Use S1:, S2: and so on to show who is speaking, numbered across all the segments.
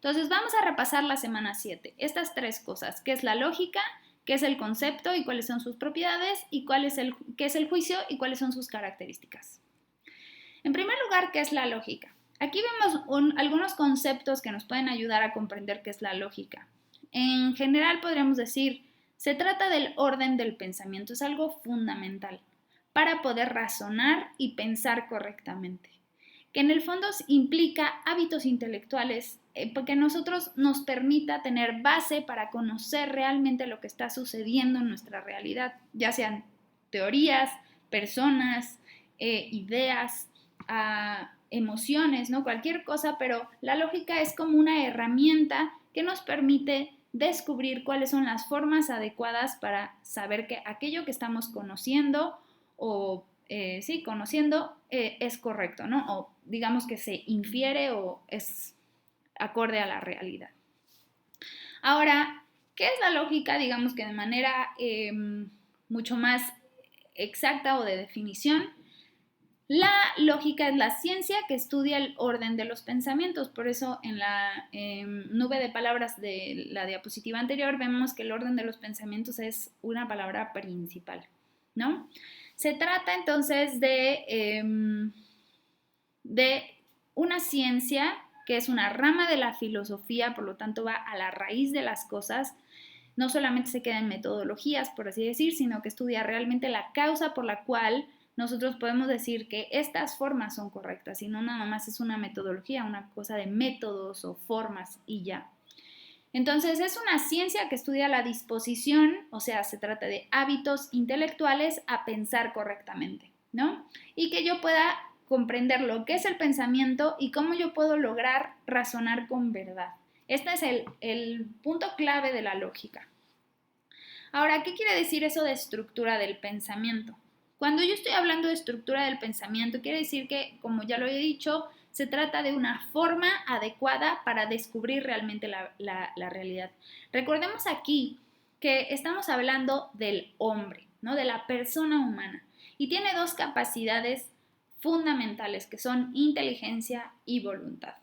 S1: Entonces vamos a repasar la semana 7. Estas tres cosas, ¿qué es la lógica? ¿Qué es el concepto y cuáles son sus propiedades? ¿Y qué es el juicio y cuáles son sus características? En primer lugar, ¿qué es la lógica? Aquí vemos algunos conceptos que nos pueden ayudar a comprender qué es la lógica. En general podríamos decir, se trata del orden del pensamiento, es algo fundamental para poder razonar y pensar correctamente, que en el fondo implica hábitos intelectuales que nosotros nos permita tener base para conocer realmente lo que está sucediendo en nuestra realidad, ya sean teorías, personas, ideas, emociones, ¿no? Cualquier cosa, pero la lógica es como una herramienta que nos permite descubrir cuáles son las formas adecuadas para saber que aquello que estamos conociendo o conociendo es correcto, ¿no? O digamos que se infiere o es acorde a la realidad. Ahora, ¿qué es la lógica? Digamos que de manera mucho más exacta o de definición, la lógica es la ciencia que estudia el orden de los pensamientos. Por eso en la nube de palabras de la diapositiva anterior vemos que el orden de los pensamientos es una palabra principal, ¿no? Se trata entonces de una ciencia que es una rama de la filosofía, por lo tanto va a la raíz de las cosas. No solamente se queda en metodologías, por así decir, sino que estudia realmente la causa por la cual nosotros podemos decir que estas formas son correctas y no nada más es una metodología, una cosa de métodos o formas y ya. Entonces es una ciencia que estudia la disposición, o sea, se trata de hábitos intelectuales a pensar correctamente, ¿no? Y que yo pueda comprender lo que es el pensamiento y cómo yo puedo lograr razonar con verdad. Este es el punto clave de la lógica. Ahora, ¿qué quiere decir eso de estructura del pensamiento? Cuando yo estoy hablando de estructura del pensamiento, quiere decir que, como ya lo he dicho, se trata de una forma adecuada para descubrir realmente la realidad. Recordemos aquí que estamos hablando del hombre, ¿no? De la persona humana. Y tiene dos capacidades fundamentales que son inteligencia y voluntad.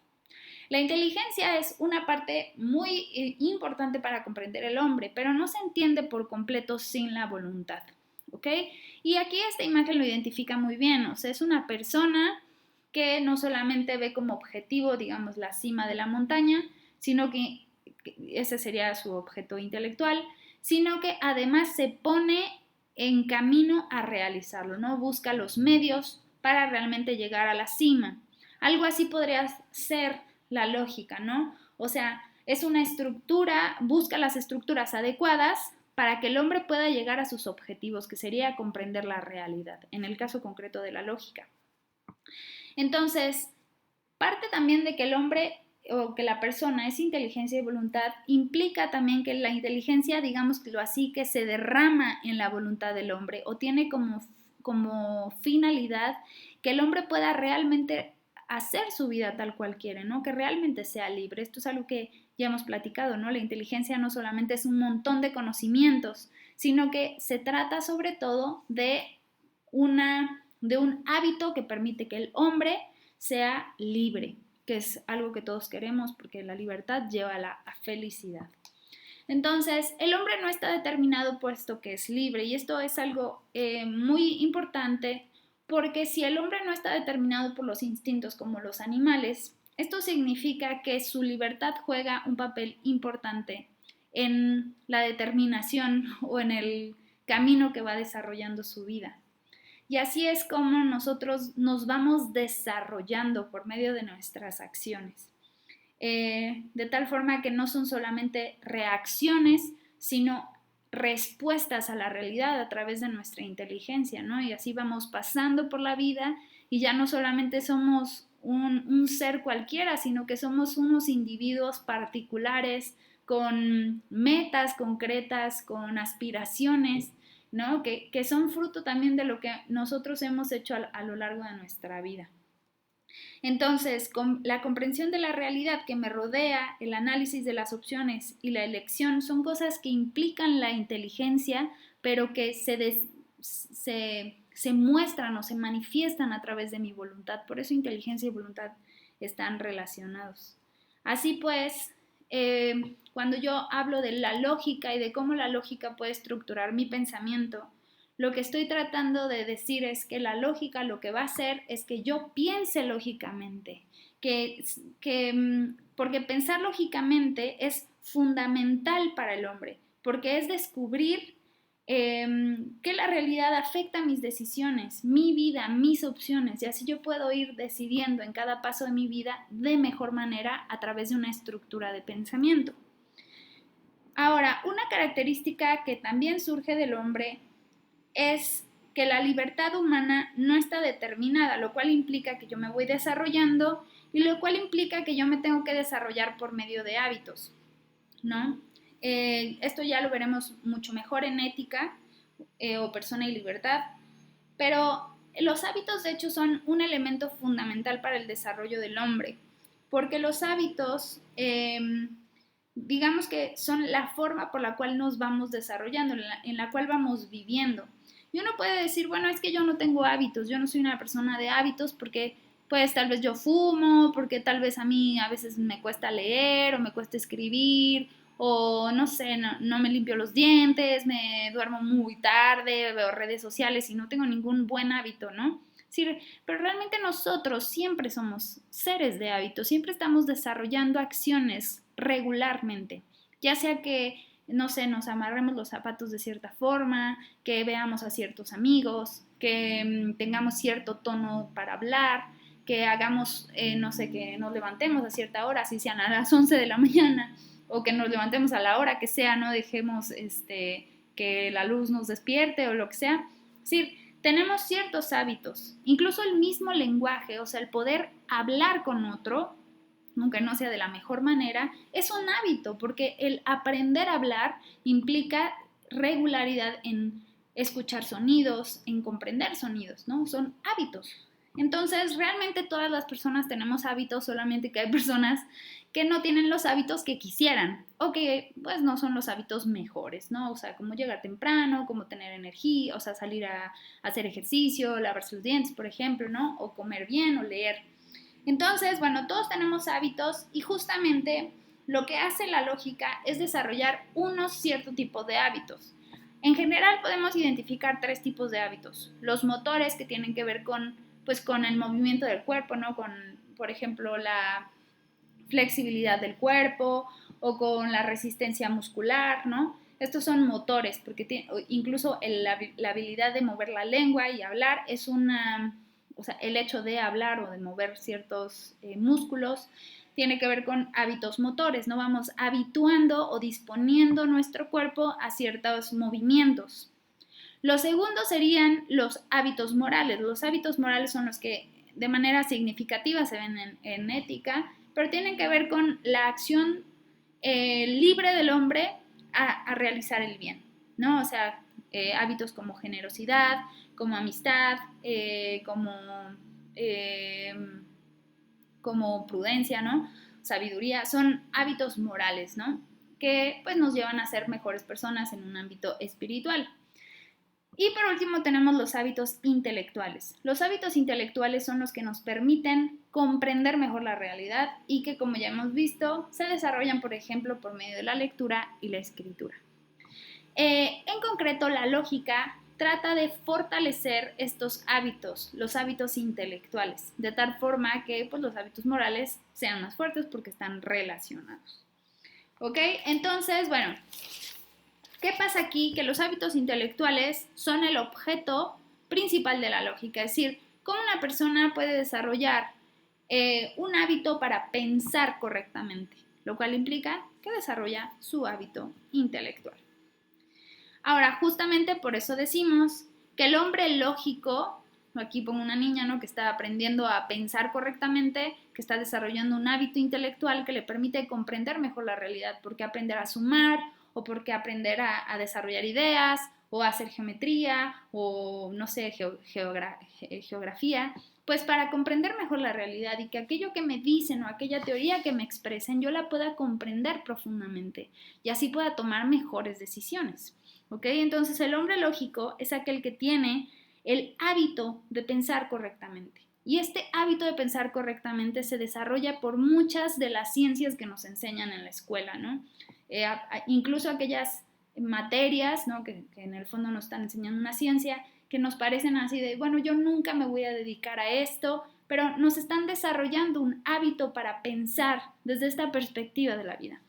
S1: La inteligencia es una parte muy importante para comprender el hombre, pero no se entiende por completo sin la voluntad, ¿ok? Y aquí esta imagen lo identifica muy bien, o sea, es una persona que no solamente ve como objetivo, digamos, la cima de la montaña, sino que ese sería su objeto intelectual, sino que además se pone en camino a realizarlo, ¿no? Busca los medios para realmente llegar a la cima. Algo así podría ser la lógica, ¿no? O sea, es una estructura, busca las estructuras adecuadas para que el hombre pueda llegar a sus objetivos, que sería comprender la realidad, en el caso concreto de la lógica. Entonces, parte también de que el hombre o que la persona es inteligencia y voluntad, implica también que la inteligencia, digámoslo así, que se derrama en la voluntad del hombre o tiene como finalidad que el hombre pueda realmente hacer su vida tal cual quiere, ¿no? Que realmente sea libre. Esto es algo que ya hemos platicado, ¿no? La inteligencia no solamente es un montón de conocimientos, sino que se trata sobre todo de un hábito que permite que el hombre sea libre, que es algo que todos queremos porque la libertad lleva a la felicidad. Entonces, el hombre no está determinado puesto que es libre y esto es algo muy importante porque si el hombre no está determinado por los instintos como los animales, esto significa que su libertad juega un papel importante en la determinación o en el camino que va desarrollando su vida. Y así es como nosotros nos vamos desarrollando por medio de nuestras acciones. De tal forma que no son solamente reacciones, sino respuestas a la realidad a través de nuestra inteligencia, ¿no? Y así vamos pasando por la vida y ya no solamente somos un ser cualquiera, sino que somos unos individuos particulares con metas concretas, con aspiraciones, ¿no? Que son fruto también de lo que nosotros hemos hecho a lo largo de nuestra vida. Entonces, la comprensión de la realidad que me rodea, el análisis de las opciones y la elección son cosas que implican la inteligencia, pero que se muestran o se manifiestan a través de mi voluntad. Por eso inteligencia y voluntad están relacionados. Así pues, cuando yo hablo de la lógica y de cómo la lógica puede estructurar mi pensamiento, lo que estoy tratando de decir es que la lógica lo que va a hacer es que yo piense lógicamente, porque pensar lógicamente es fundamental para el hombre, porque es descubrir que la realidad afecta mis decisiones, mi vida, mis opciones, y así yo puedo ir decidiendo en cada paso de mi vida de mejor manera a través de una estructura de pensamiento. Ahora, una característica que también surge del hombre es que la libertad humana no está determinada, lo cual implica que yo me voy desarrollando y lo cual implica que yo me tengo que desarrollar por medio de hábitos, ¿no? Esto ya lo veremos mucho mejor en ética o persona y libertad, pero los hábitos de hecho son un elemento fundamental para el desarrollo del hombre, porque los hábitos, digamos que son la forma por la cual nos vamos desarrollando, en la cual vamos viviendo. Y uno puede decir, bueno, es que yo no tengo hábitos, yo no soy una persona de hábitos porque pues tal vez yo fumo, porque tal vez a mí a veces me cuesta leer o me cuesta escribir, o no sé, no me limpio los dientes, me duermo muy tarde, veo redes sociales y no tengo ningún buen hábito, ¿no? Sí, pero realmente nosotros siempre somos seres de hábitos, siempre estamos desarrollando acciones regularmente, ya sea que, no sé, nos amarremos los zapatos de cierta forma, que veamos a ciertos amigos, que tengamos cierto tono para hablar, que hagamos, no sé, que nos levantemos a cierta hora, si sean a las 11 de la mañana, o que nos levantemos a la hora que sea, no dejemos que la luz nos despierte o lo que sea. Es decir, tenemos ciertos hábitos, incluso el mismo lenguaje, o sea, el poder hablar con otro, aunque no sea de la mejor manera, es un hábito, porque el aprender a hablar implica regularidad en escuchar sonidos, en comprender sonidos, ¿no? Son hábitos. Entonces, realmente todas las personas tenemos hábitos, solamente que hay personas que no tienen los hábitos que quisieran o que pues no son los hábitos mejores, ¿no? O sea, como llegar temprano, como tener energía, o sea, salir a hacer ejercicio, lavarse los dientes, por ejemplo, ¿no? O comer bien o leer. Entonces, bueno, todos tenemos hábitos y justamente lo que hace la lógica es desarrollar unos cierto tipo de hábitos. En general podemos identificar tres tipos de hábitos. Los motores que tienen que ver pues, con el movimiento del cuerpo, ¿no? Con, por ejemplo, la flexibilidad del cuerpo o con la resistencia muscular, ¿no? Estos son motores, porque incluso la habilidad de mover la lengua y hablar es o sea, el hecho de hablar o de mover ciertos músculos tiene que ver con hábitos motores, ¿no? Vamos habituando o disponiendo nuestro cuerpo a ciertos movimientos. Lo segundo serían los hábitos morales. Los hábitos morales son los que de manera significativa se ven en ética, pero tienen que ver con la acción libre del hombre a realizar el bien, ¿no? O sea, hábitos como generosidad, como amistad, eh, como prudencia, ¿no? Sabiduría, son hábitos morales, ¿no? Que pues nos llevan a ser mejores personas en un ámbito espiritual. Y por último tenemos los hábitos intelectuales. Los hábitos intelectuales son los que nos permiten comprender mejor la realidad y que, como ya hemos visto, se desarrollan, por ejemplo, por medio de la lectura y la escritura. En concreto, la lógica trata de fortalecer estos hábitos, los hábitos intelectuales, de tal forma que pues, los hábitos morales sean más fuertes porque están relacionados. ¿Ok? Entonces, bueno, ¿qué pasa aquí? Que los hábitos intelectuales son el objeto principal de la lógica, es decir, cómo una persona puede desarrollar un hábito para pensar correctamente, lo cual implica que desarrolla su hábito intelectual. Ahora, justamente por eso decimos que el hombre lógico, aquí pongo una niña, ¿no? Que está aprendiendo a pensar correctamente, que está desarrollando un hábito intelectual que le permite comprender mejor la realidad, porque aprender a sumar o porque aprender a desarrollar ideas o a hacer geometría o no sé, geografía, pues para comprender mejor la realidad y que aquello que me dicen o aquella teoría que me expresen yo la pueda comprender profundamente y así pueda tomar mejores decisiones. ¿Ok? Entonces el hombre lógico es aquel que tiene el hábito de pensar correctamente Y este hábito de pensar correctamente se desarrolla por muchas de las ciencias que nos enseñan en la escuela, ¿no? Incluso aquellas materias, ¿no? que en el fondo nos están enseñando una ciencia, que nos parecen así de, bueno, yo nunca me voy a dedicar a esto, pero nos están desarrollando un hábito para pensar desde esta perspectiva de la vida.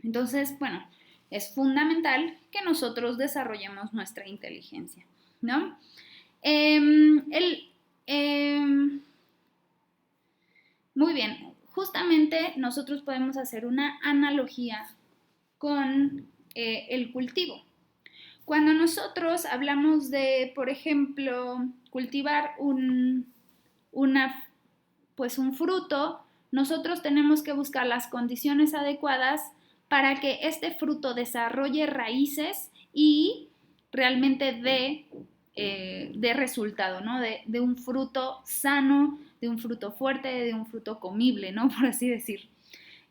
S1: Entonces, bueno, es fundamental que nosotros desarrollemos nuestra inteligencia, ¿no? Muy bien, justamente nosotros podemos hacer una analogía con el cultivo. Cuando nosotros hablamos de, por ejemplo, cultivar un fruto, nosotros tenemos que buscar las condiciones adecuadas para que este fruto desarrolle raíces y realmente dé resultado, ¿no? De un fruto sano, de un fruto fuerte, de un fruto comible, ¿no? Por así decir.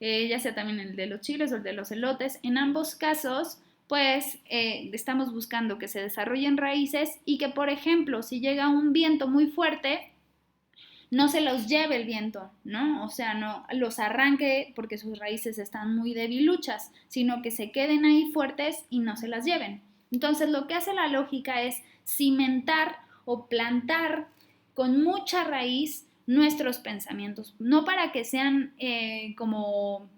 S1: Ya sea también el de los chiles o el de los elotes. En ambos casos, pues estamos buscando que se desarrollen raíces y que, por ejemplo, si llega un viento muy fuerte, no se los lleve el viento, ¿no? O sea, no los arranque porque sus raíces están muy debiluchas, sino que se queden ahí fuertes y no se las lleven. Entonces, lo que hace la lógica es cimentar o plantar con mucha raíz nuestros pensamientos, no para que sean como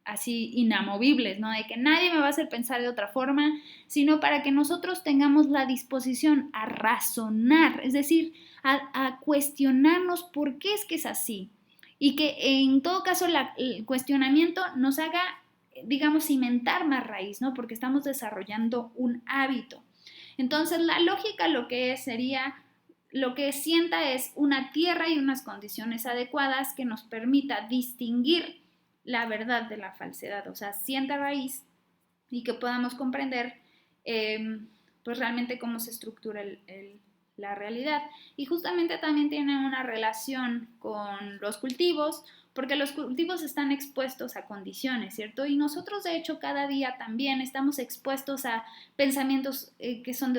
S1: así inamovibles, ¿no? De que nadie me va a hacer pensar de otra forma, sino para que nosotros tengamos la disposición a razonar, es decir, a cuestionarnos por qué es que es así. Y que en todo caso el cuestionamiento nos haga, digamos, cimentar más raíz, ¿no? Porque estamos desarrollando un hábito. Entonces, la lógica lo que sería, lo que sienta es una tierra y unas condiciones adecuadas que nos permita distinguir la verdad de la falsedad, o sea, sienta raíz y que podamos comprender pues realmente cómo se estructura la realidad. Y justamente también tiene una relación con los cultivos, porque los cultivos están expuestos a condiciones, ¿cierto? Y nosotros, de hecho, cada día también estamos expuestos a pensamientos que son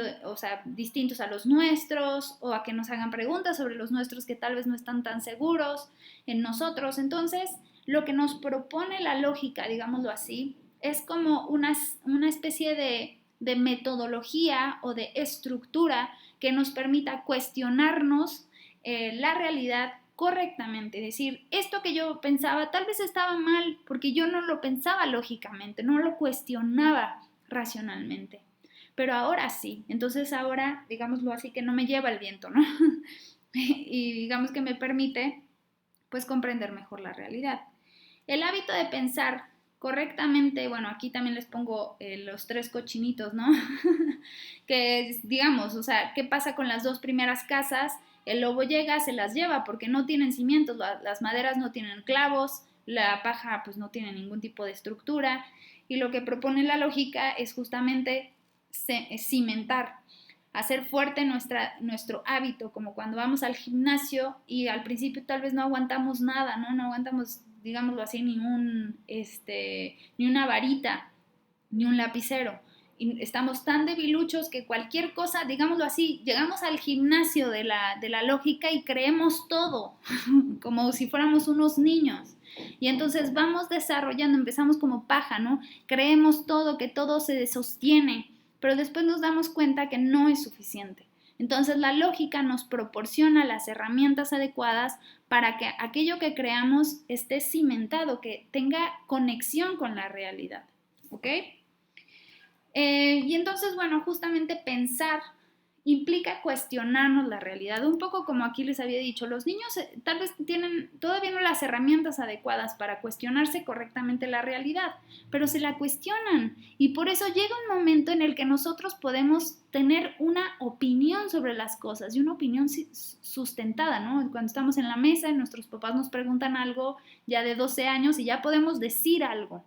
S1: distintos a los nuestros, o a que nos hagan preguntas sobre los nuestros que tal vez no están tan seguros en nosotros. Entonces, lo que nos propone la lógica, digámoslo así, es como una especie de metodología o de estructura que nos permita cuestionarnos la realidad correctamente, es decir, esto que yo pensaba tal vez estaba mal porque yo no lo pensaba lógicamente, no lo cuestionaba racionalmente, pero ahora sí, entonces ahora, digámoslo así, que no me lleva el viento, ¿no? Y digamos que me permite pues comprender mejor la realidad. El hábito de pensar correctamente, bueno, aquí también les pongo los 3 cochinitos, ¿no? Que es, digamos, o sea, ¿qué pasa con las 2 primeras casas? El lobo llega, se las lleva porque no tienen cimientos, las maderas no tienen clavos, la paja pues no tiene ningún tipo de estructura, y lo que propone la lógica es justamente cimentar, hacer fuerte nuestro hábito, como cuando vamos al gimnasio y al principio tal vez no aguantamos nada, ¿no? No aguantamos, digámoslo así, ni una varita, ni un lapicero. Y estamos tan debiluchos que cualquier cosa, digámoslo así, llegamos al gimnasio de la lógica y creemos todo, como si fuéramos unos niños. Y entonces vamos desarrollando, empezamos como paja, ¿no? Creemos todo, que todo se sostiene, pero después nos damos cuenta que no es suficiente. Entonces la lógica nos proporciona las herramientas adecuadas para que aquello que creamos esté cimentado, que tenga conexión con la realidad, ¿ok? Y entonces, bueno, justamente pensar implica cuestionarnos la realidad, un poco como aquí les había dicho, los niños tal vez tienen todavía no las herramientas adecuadas para cuestionarse correctamente la realidad, pero se la cuestionan y por eso llega un momento en el que nosotros podemos tener una opinión sobre las cosas y una opinión sustentada, ¿no? Cuando estamos en la mesa y nuestros papás nos preguntan algo ya de 12 años y ya podemos decir algo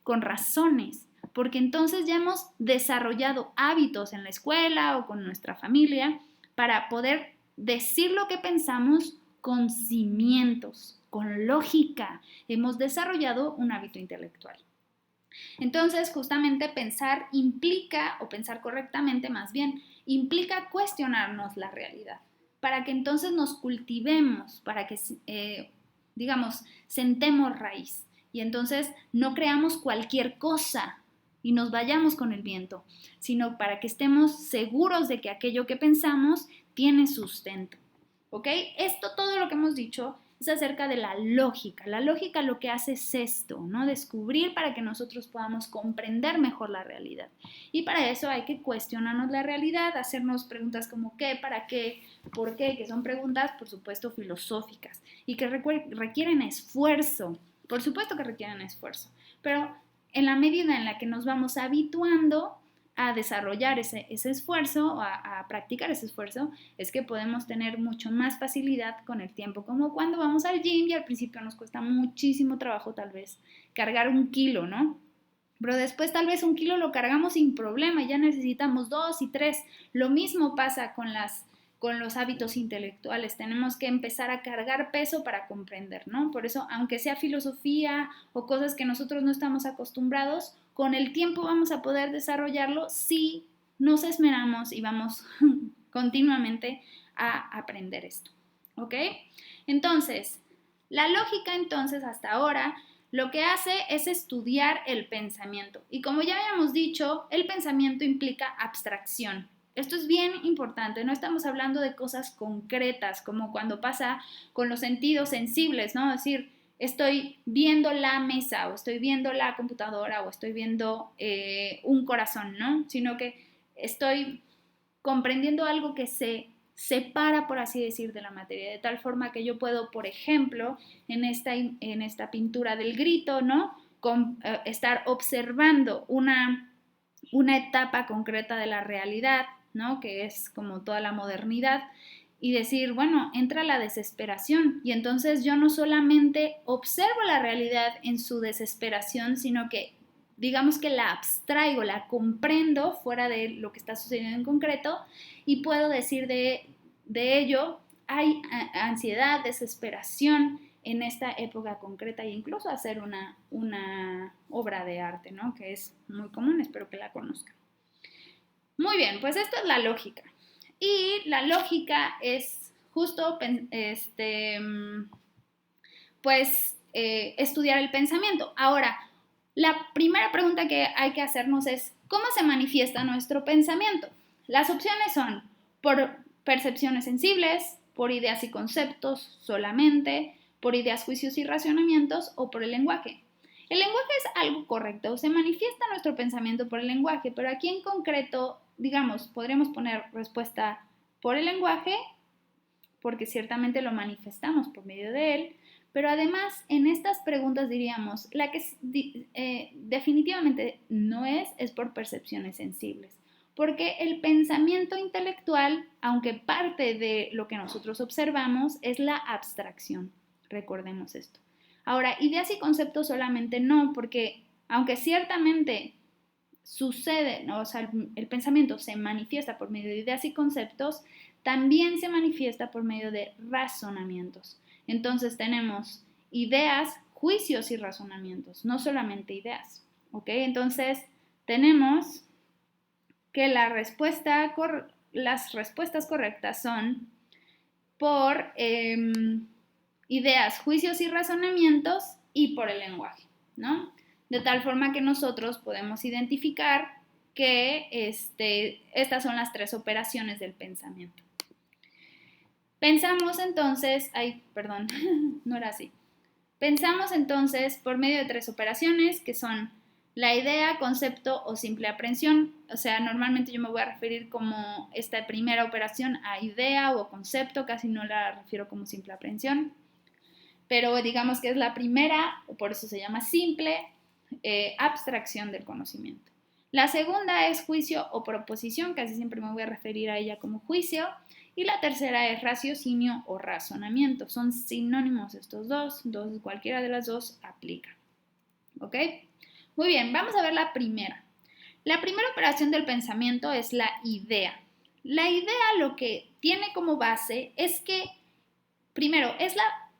S1: con razones, porque entonces ya hemos desarrollado hábitos en la escuela o con nuestra familia para poder decir lo que pensamos con cimientos, con lógica. Hemos desarrollado un hábito intelectual. Entonces, justamente pensar implica, o pensar correctamente más bien, implica cuestionarnos la realidad. para que entonces nos cultivemos, para que, digamos, sentemos raíz y entonces no creamos cualquier cosa y nos vayamos con el viento, sino para que estemos seguros de que aquello que pensamos tiene sustento. ¿Ok? Esto, todo lo que hemos dicho, es acerca de la lógica. La lógica lo que hace es esto, ¿no? Descubrir para que nosotros podamos comprender mejor la realidad. Y para eso hay que cuestionarnos la realidad, hacernos preguntas como qué, para qué, por qué, que son preguntas, por supuesto, filosóficas y que requieren esfuerzo. Por supuesto que requieren esfuerzo, pero en la medida en la que nos vamos habituando a desarrollar ese esfuerzo, a practicar ese esfuerzo, es que podemos tener mucho más facilidad con el tiempo, como cuando vamos al gym y al principio nos cuesta muchísimo trabajo tal vez cargar 1 kilo, ¿no? Pero después tal vez 1 kilo lo cargamos sin problema, ya necesitamos 2 y 3. Lo mismo pasa con los hábitos intelectuales, tenemos que empezar a cargar peso para comprender, ¿no? Por eso, aunque sea filosofía o cosas que nosotros no estamos acostumbrados, con el tiempo vamos a poder desarrollarlo si nos esmeramos y vamos continuamente a aprender esto, ¿ok? Entonces, la lógica entonces hasta ahora lo que hace es estudiar el pensamiento y como ya habíamos dicho, el pensamiento implica abstracción. Esto es bien importante, no estamos hablando de cosas concretas como cuando pasa con los sentidos sensibles, ¿no? Es decir, estoy viendo la mesa o estoy viendo la computadora o estoy viendo un corazón, ¿no? Sino que estoy comprendiendo algo que se separa, por así decir, de la materia, de tal forma que yo puedo, por ejemplo, en esta pintura del grito, ¿no? Estar observando una etapa concreta de la realidad, ¿no? Que es como toda la modernidad, y decir, bueno, entra la desesperación y entonces yo no solamente observo la realidad en su desesperación, sino que digamos que la abstraigo, la comprendo fuera de lo que está sucediendo en concreto y puedo decir de ello, hay ansiedad, desesperación en esta época concreta e incluso hacer una obra de arte, ¿no? Que es muy común, espero que la conozcan. Muy bien, pues esta es la lógica. Y la lógica es justo estudiar el pensamiento. Ahora, la primera pregunta que hay que hacernos es, ¿cómo se manifiesta nuestro pensamiento? Las opciones son por percepciones sensibles, por ideas y conceptos solamente, por ideas, juicios y razonamientos o por el lenguaje. El lenguaje es algo correcto, se manifiesta nuestro pensamiento por el lenguaje, pero aquí en concreto, digamos, podríamos poner respuesta por el lenguaje, porque ciertamente lo manifestamos por medio de él, pero además en estas preguntas diríamos, la que definitivamente no es por percepciones sensibles, porque el pensamiento intelectual, aunque parte de lo que nosotros observamos, es la abstracción, recordemos esto. Ahora, ideas y conceptos solamente no, porque aunque ciertamente sucede, ¿no? O sea, el pensamiento se manifiesta por medio de ideas y conceptos, también se manifiesta por medio de razonamientos. Entonces tenemos ideas, juicios y razonamientos, no solamente ideas, ¿ok? Entonces tenemos que las respuestas correctas son por ideas, juicios y razonamientos y por el lenguaje, ¿no? De tal forma que nosotros podemos identificar que estas son las 3 operaciones del pensamiento. Pensamos entonces, no era así. Pensamos entonces por medio de 3 operaciones que son la idea, concepto o simple aprehensión. O sea, normalmente yo me voy a referir como esta primera operación a idea o concepto, casi no la refiero como simple aprehensión. Pero digamos que es la primera, por eso se llama simple, abstracción del conocimiento. La segunda es juicio o proposición, casi siempre me voy a referir a ella como juicio. Y la tercera es raciocinio o razonamiento. Son sinónimos estos dos, entonces cualquiera de las dos aplica. ¿Ok? Muy bien, vamos a ver la primera. La primera operación del pensamiento es la idea. La idea lo que tiene como base es que, primero, es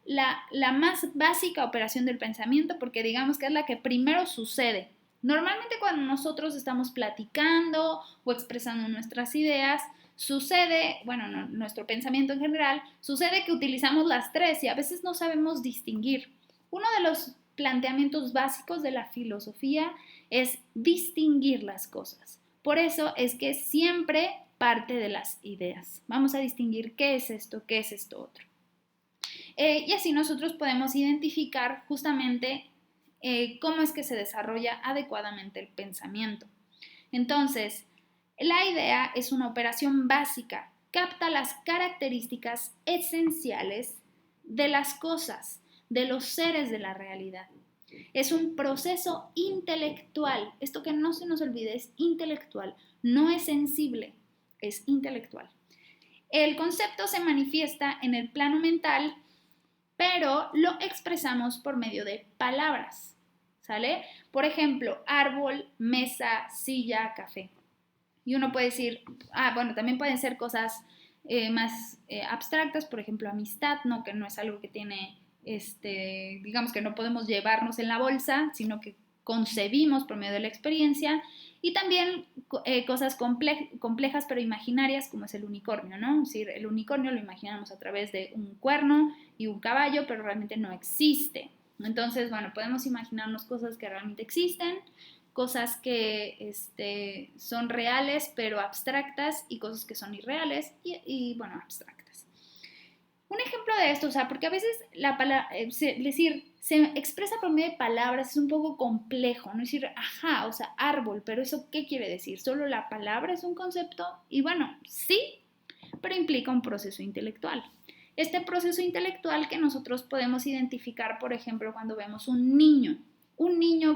S1: la más básica operación del pensamiento porque digamos que es la que primero sucede. Normalmente cuando nosotros estamos platicando o expresando nuestras ideas, sucede, bueno, no, nuestro pensamiento en general, sucede que utilizamos las tres y a veces no sabemos distinguir. Uno de los planteamientos básicos de la filosofía es distinguir las cosas. Por eso es que siempre parte de las ideas. Vamos a distinguir qué es esto otro. Y así nosotros podemos identificar justamente cómo es que se desarrolla adecuadamente el pensamiento. Entonces, la idea es una operación básica, capta las características esenciales de las cosas, de los seres de la realidad. Es un proceso intelectual. Esto que no se nos olvide es intelectual, no es sensible, es intelectual. El concepto se manifiesta en el plano mental, pero lo expresamos por medio de palabras, ¿sale? Por ejemplo, árbol, mesa, silla, café. Y uno puede decir, bueno, también pueden ser cosas más abstractas, por ejemplo, amistad, ¿no? Que no es algo que tiene, digamos que no podemos llevarnos en la bolsa, sino que concebimos por medio de la experiencia. Y también cosas complejas pero imaginarias, como es el unicornio, ¿no? Es decir, el unicornio lo imaginamos a través de un cuerno y un caballo, pero realmente no existe. Entonces, bueno, podemos imaginarnos cosas que realmente existen, cosas que son reales pero abstractas y cosas que son irreales y bueno, abstractas. Un ejemplo de esto, o sea, porque a veces la palabra, decir, se expresa por medio de palabras, es un poco complejo, ¿no? Es decir, ajá, o sea, árbol, pero ¿eso qué quiere decir? ¿Solo la palabra es un concepto? Y bueno, sí, pero implica un proceso intelectual. Este proceso intelectual que nosotros podemos identificar, por ejemplo, cuando vemos un niño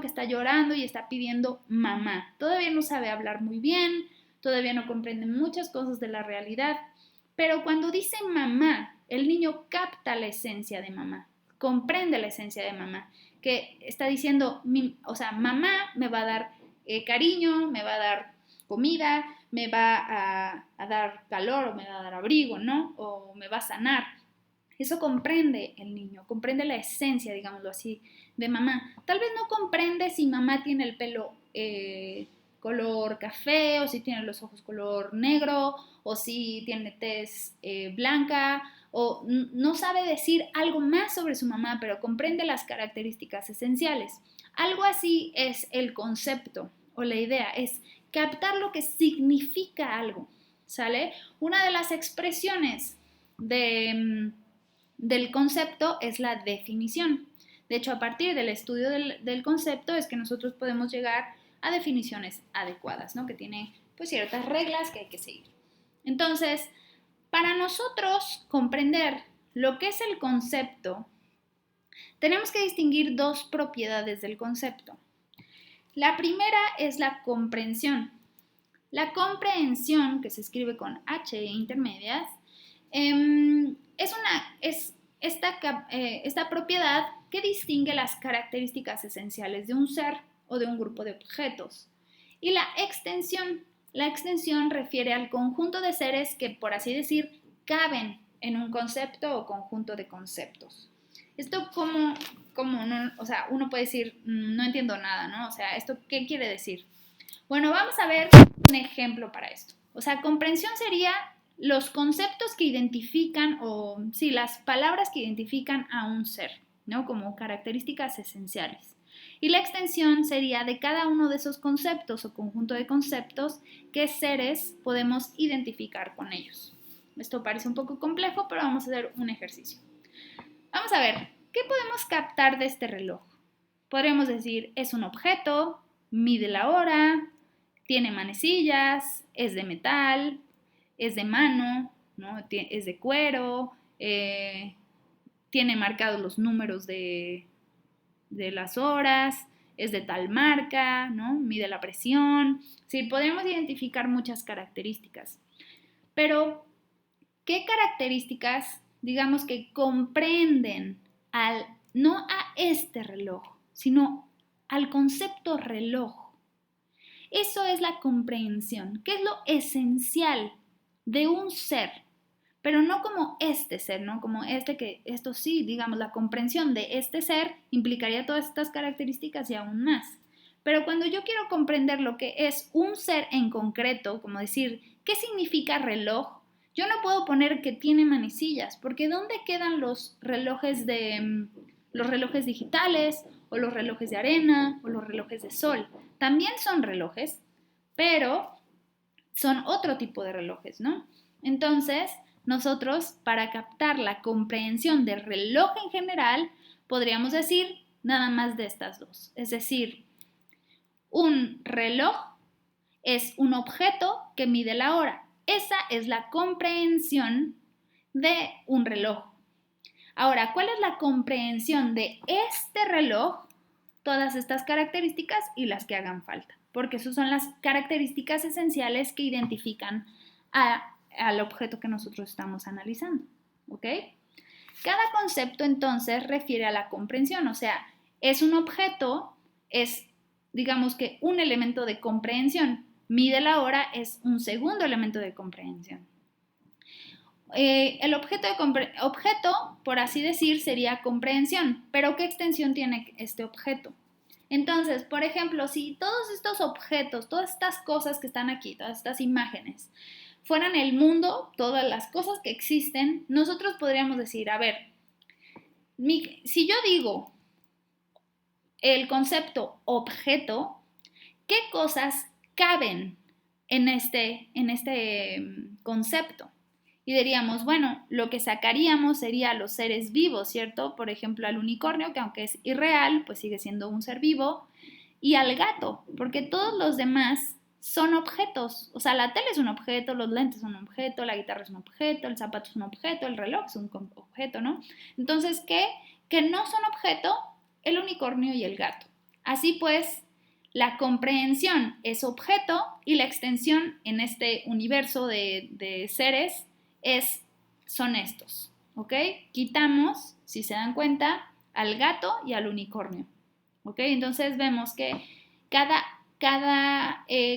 S1: que está llorando y está pidiendo mamá. Todavía no sabe hablar muy bien, todavía no comprende muchas cosas de la realidad, pero cuando dice mamá, el niño capta la esencia de mamá, comprende la esencia de mamá, que está diciendo, o sea, mamá me va a dar cariño, me va a dar comida, me va a dar calor o me va a dar abrigo, ¿no? O me va a sanar. Eso comprende el niño, comprende la esencia, digámoslo así, de mamá. Tal vez no comprende si mamá tiene el pelo color café, o si tiene los ojos color negro, o si tiene tez blanca, o no sabe decir algo más sobre su mamá, pero comprende las características esenciales. Algo así es el concepto o la idea, es captar lo que significa algo, ¿sale? Una de las expresiones del concepto es la definición. De hecho, a partir del estudio del concepto es que nosotros podemos llegar a definiciones adecuadas, ¿no? Que tiene pues ciertas reglas que hay que seguir. Entonces, para nosotros comprender lo que es el concepto, tenemos que distinguir dos propiedades del concepto. La primera es la comprensión. La comprehensión, que se escribe con H intermedias, es esta propiedad que distingue las características esenciales de un ser o de un grupo de objetos. Y la extensión refiere al conjunto de seres que, por así decir, caben en un concepto o conjunto de conceptos. Esto como no, o sea, uno puede decir, no entiendo nada, ¿no? O sea, ¿esto qué quiere decir? Bueno, vamos a ver un ejemplo para esto. O sea, comprensión sería los conceptos que identifican, o sí, las palabras que identifican a un ser, ¿no? Como características esenciales. Y la extensión sería de cada uno de esos conceptos o conjunto de conceptos qué seres podemos identificar con ellos. Esto parece un poco complejo, pero vamos a hacer un ejercicio. Vamos a ver, ¿qué podemos captar de este reloj? Podríamos decir, es un objeto, mide la hora, tiene manecillas, es de metal, es de mano, ¿no? Es de cuero, tiene marcados los números de las horas, es de tal marca, ¿no? Mide la presión. Sí, podemos identificar muchas características. Pero, ¿qué características, digamos, que comprenden no a este reloj, sino al concepto reloj? Eso es la comprensión, que es lo esencial de un ser, pero no como este ser, ¿no? Como esto sí, digamos, la comprensión de este ser implicaría todas estas características y aún más. Pero cuando yo quiero comprender lo que es un ser en concreto, como decir, ¿Qué significa reloj? Yo no puedo poner que tiene manecillas, porque ¿dónde quedan los relojes digitales o los relojes de arena o los relojes de sol? También son relojes, pero son otro tipo de relojes, ¿no? Entonces, nosotros, para captar la comprensión del reloj en general, podríamos decir nada más de estas dos. Es decir, un reloj es un objeto que mide la hora. Esa es la comprensión de un reloj. Ahora, ¿cuál es la comprensión de este reloj? Todas estas características y las que hagan falta, porque esas son las características esenciales que identifican al objeto que nosotros estamos analizando, ¿ok? Cada concepto entonces refiere a la comprensión, o sea, es un objeto, es digamos que un elemento de comprensión. Mide la hora es un segundo elemento de comprensión. El objeto, por así decir, sería comprensión, pero ¿qué extensión tiene este objeto? Entonces, por ejemplo, si todos estos objetos, todas estas cosas que están aquí, todas estas imágenes, fueran el mundo, todas las cosas que existen, nosotros podríamos decir, a ver, si yo digo el concepto objeto, ¿qué cosas caben en este concepto? Y diríamos, bueno, lo que sacaríamos sería los seres vivos, ¿cierto? Por ejemplo, al unicornio, que aunque es irreal, pues sigue siendo un ser vivo, y al gato, porque todos los demás son objetos. O sea, la tele es un objeto, los lentes son un objeto, la guitarra es un objeto, el zapato es un objeto, el reloj es un objeto, ¿no? Entonces, ¿qué? Que no son objeto el unicornio y el gato. Así pues, la comprensión es objeto y la extensión en este universo de seres son estos, ¿ok? Quitamos, si se dan cuenta, al gato y al unicornio, ¿ok? Entonces vemos que cada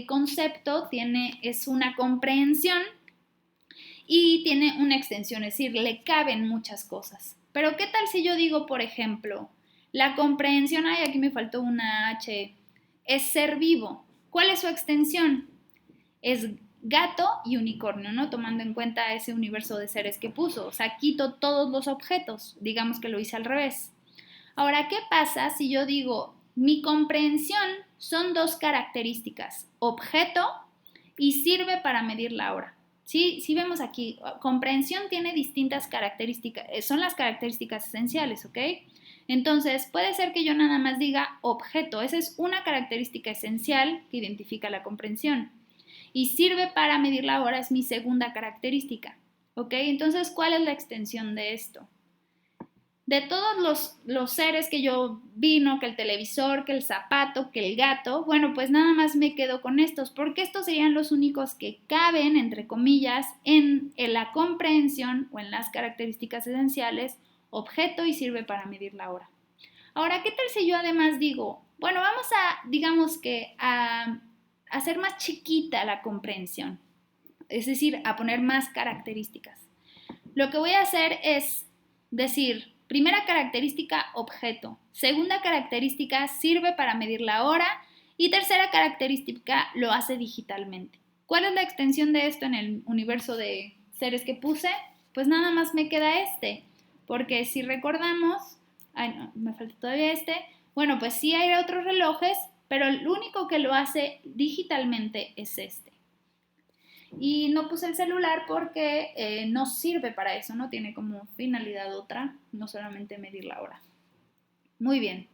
S1: concepto es una comprensión y tiene una extensión, es decir, le caben muchas cosas. Pero ¿qué tal si yo digo, por ejemplo, la comprensión, aquí me faltó una H, es ser vivo? ¿Cuál es su extensión? Es gato y unicornio, ¿no? Tomando en cuenta ese universo de seres que puso. O sea, quito todos los objetos, digamos que lo hice al revés. Ahora, ¿qué pasa si yo digo, mi comprensión son dos características, objeto y sirve para medir la hora? Sí, vemos aquí, comprensión tiene distintas características, son las características esenciales, ¿ok? Entonces, puede ser que yo nada más diga objeto, esa es una característica esencial que identifica la comprensión. Y sirve para medir la hora, es mi segunda característica, ¿ok? Entonces, ¿cuál es la extensión de esto? De todos los seres que yo vi, ¿no? Que el televisor, que el zapato, que el gato, bueno, pues nada más me quedo con estos, porque estos serían los únicos que caben, entre comillas, en la comprensión o en las características esenciales, objeto y sirve para medir la hora. Ahora, ¿qué tal si yo además digo, bueno, vamos a hacer más chiquita la comprensión, es decir, a poner más características? Lo que voy a hacer es decir, primera característica, objeto. Segunda característica, sirve para medir la hora. Y tercera característica, lo hace digitalmente. ¿Cuál es la extensión de esto en el universo de seres que puse? Pues nada más me queda porque si recordamos, me falta todavía bueno, pues sí hay otros relojes, pero el único que lo hace digitalmente es este. Y no puse el celular porque no sirve para eso, no tiene como finalidad otra, no solamente medir la hora. Muy bien,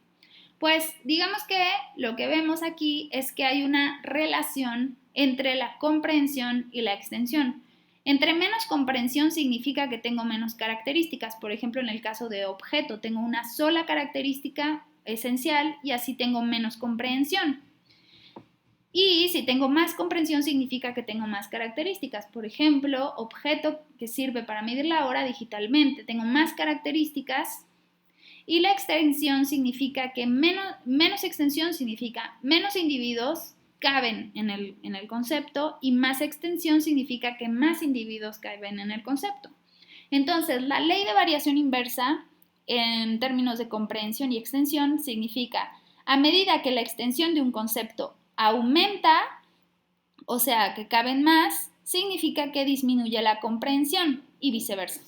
S1: pues digamos que lo que vemos aquí es que hay una relación entre la comprensión y la extensión. Entre menos comprensión significa que tengo menos características. Por ejemplo, en el caso de objeto, tengo una sola característica esencial y así tengo menos comprensión. Y si tengo más comprensión significa que tengo más características. Por ejemplo, objeto que sirve para medir la hora digitalmente. Tengo más características y la extensión significa que menos extensión significa menos individuos caben en el concepto y más extensión significa que más individuos caben en el concepto. Entonces, la ley de variación inversa en términos de comprensión y extensión significa a medida que la extensión de un concepto aumenta, o sea, que caben más, significa que disminuye la comprensión y viceversa.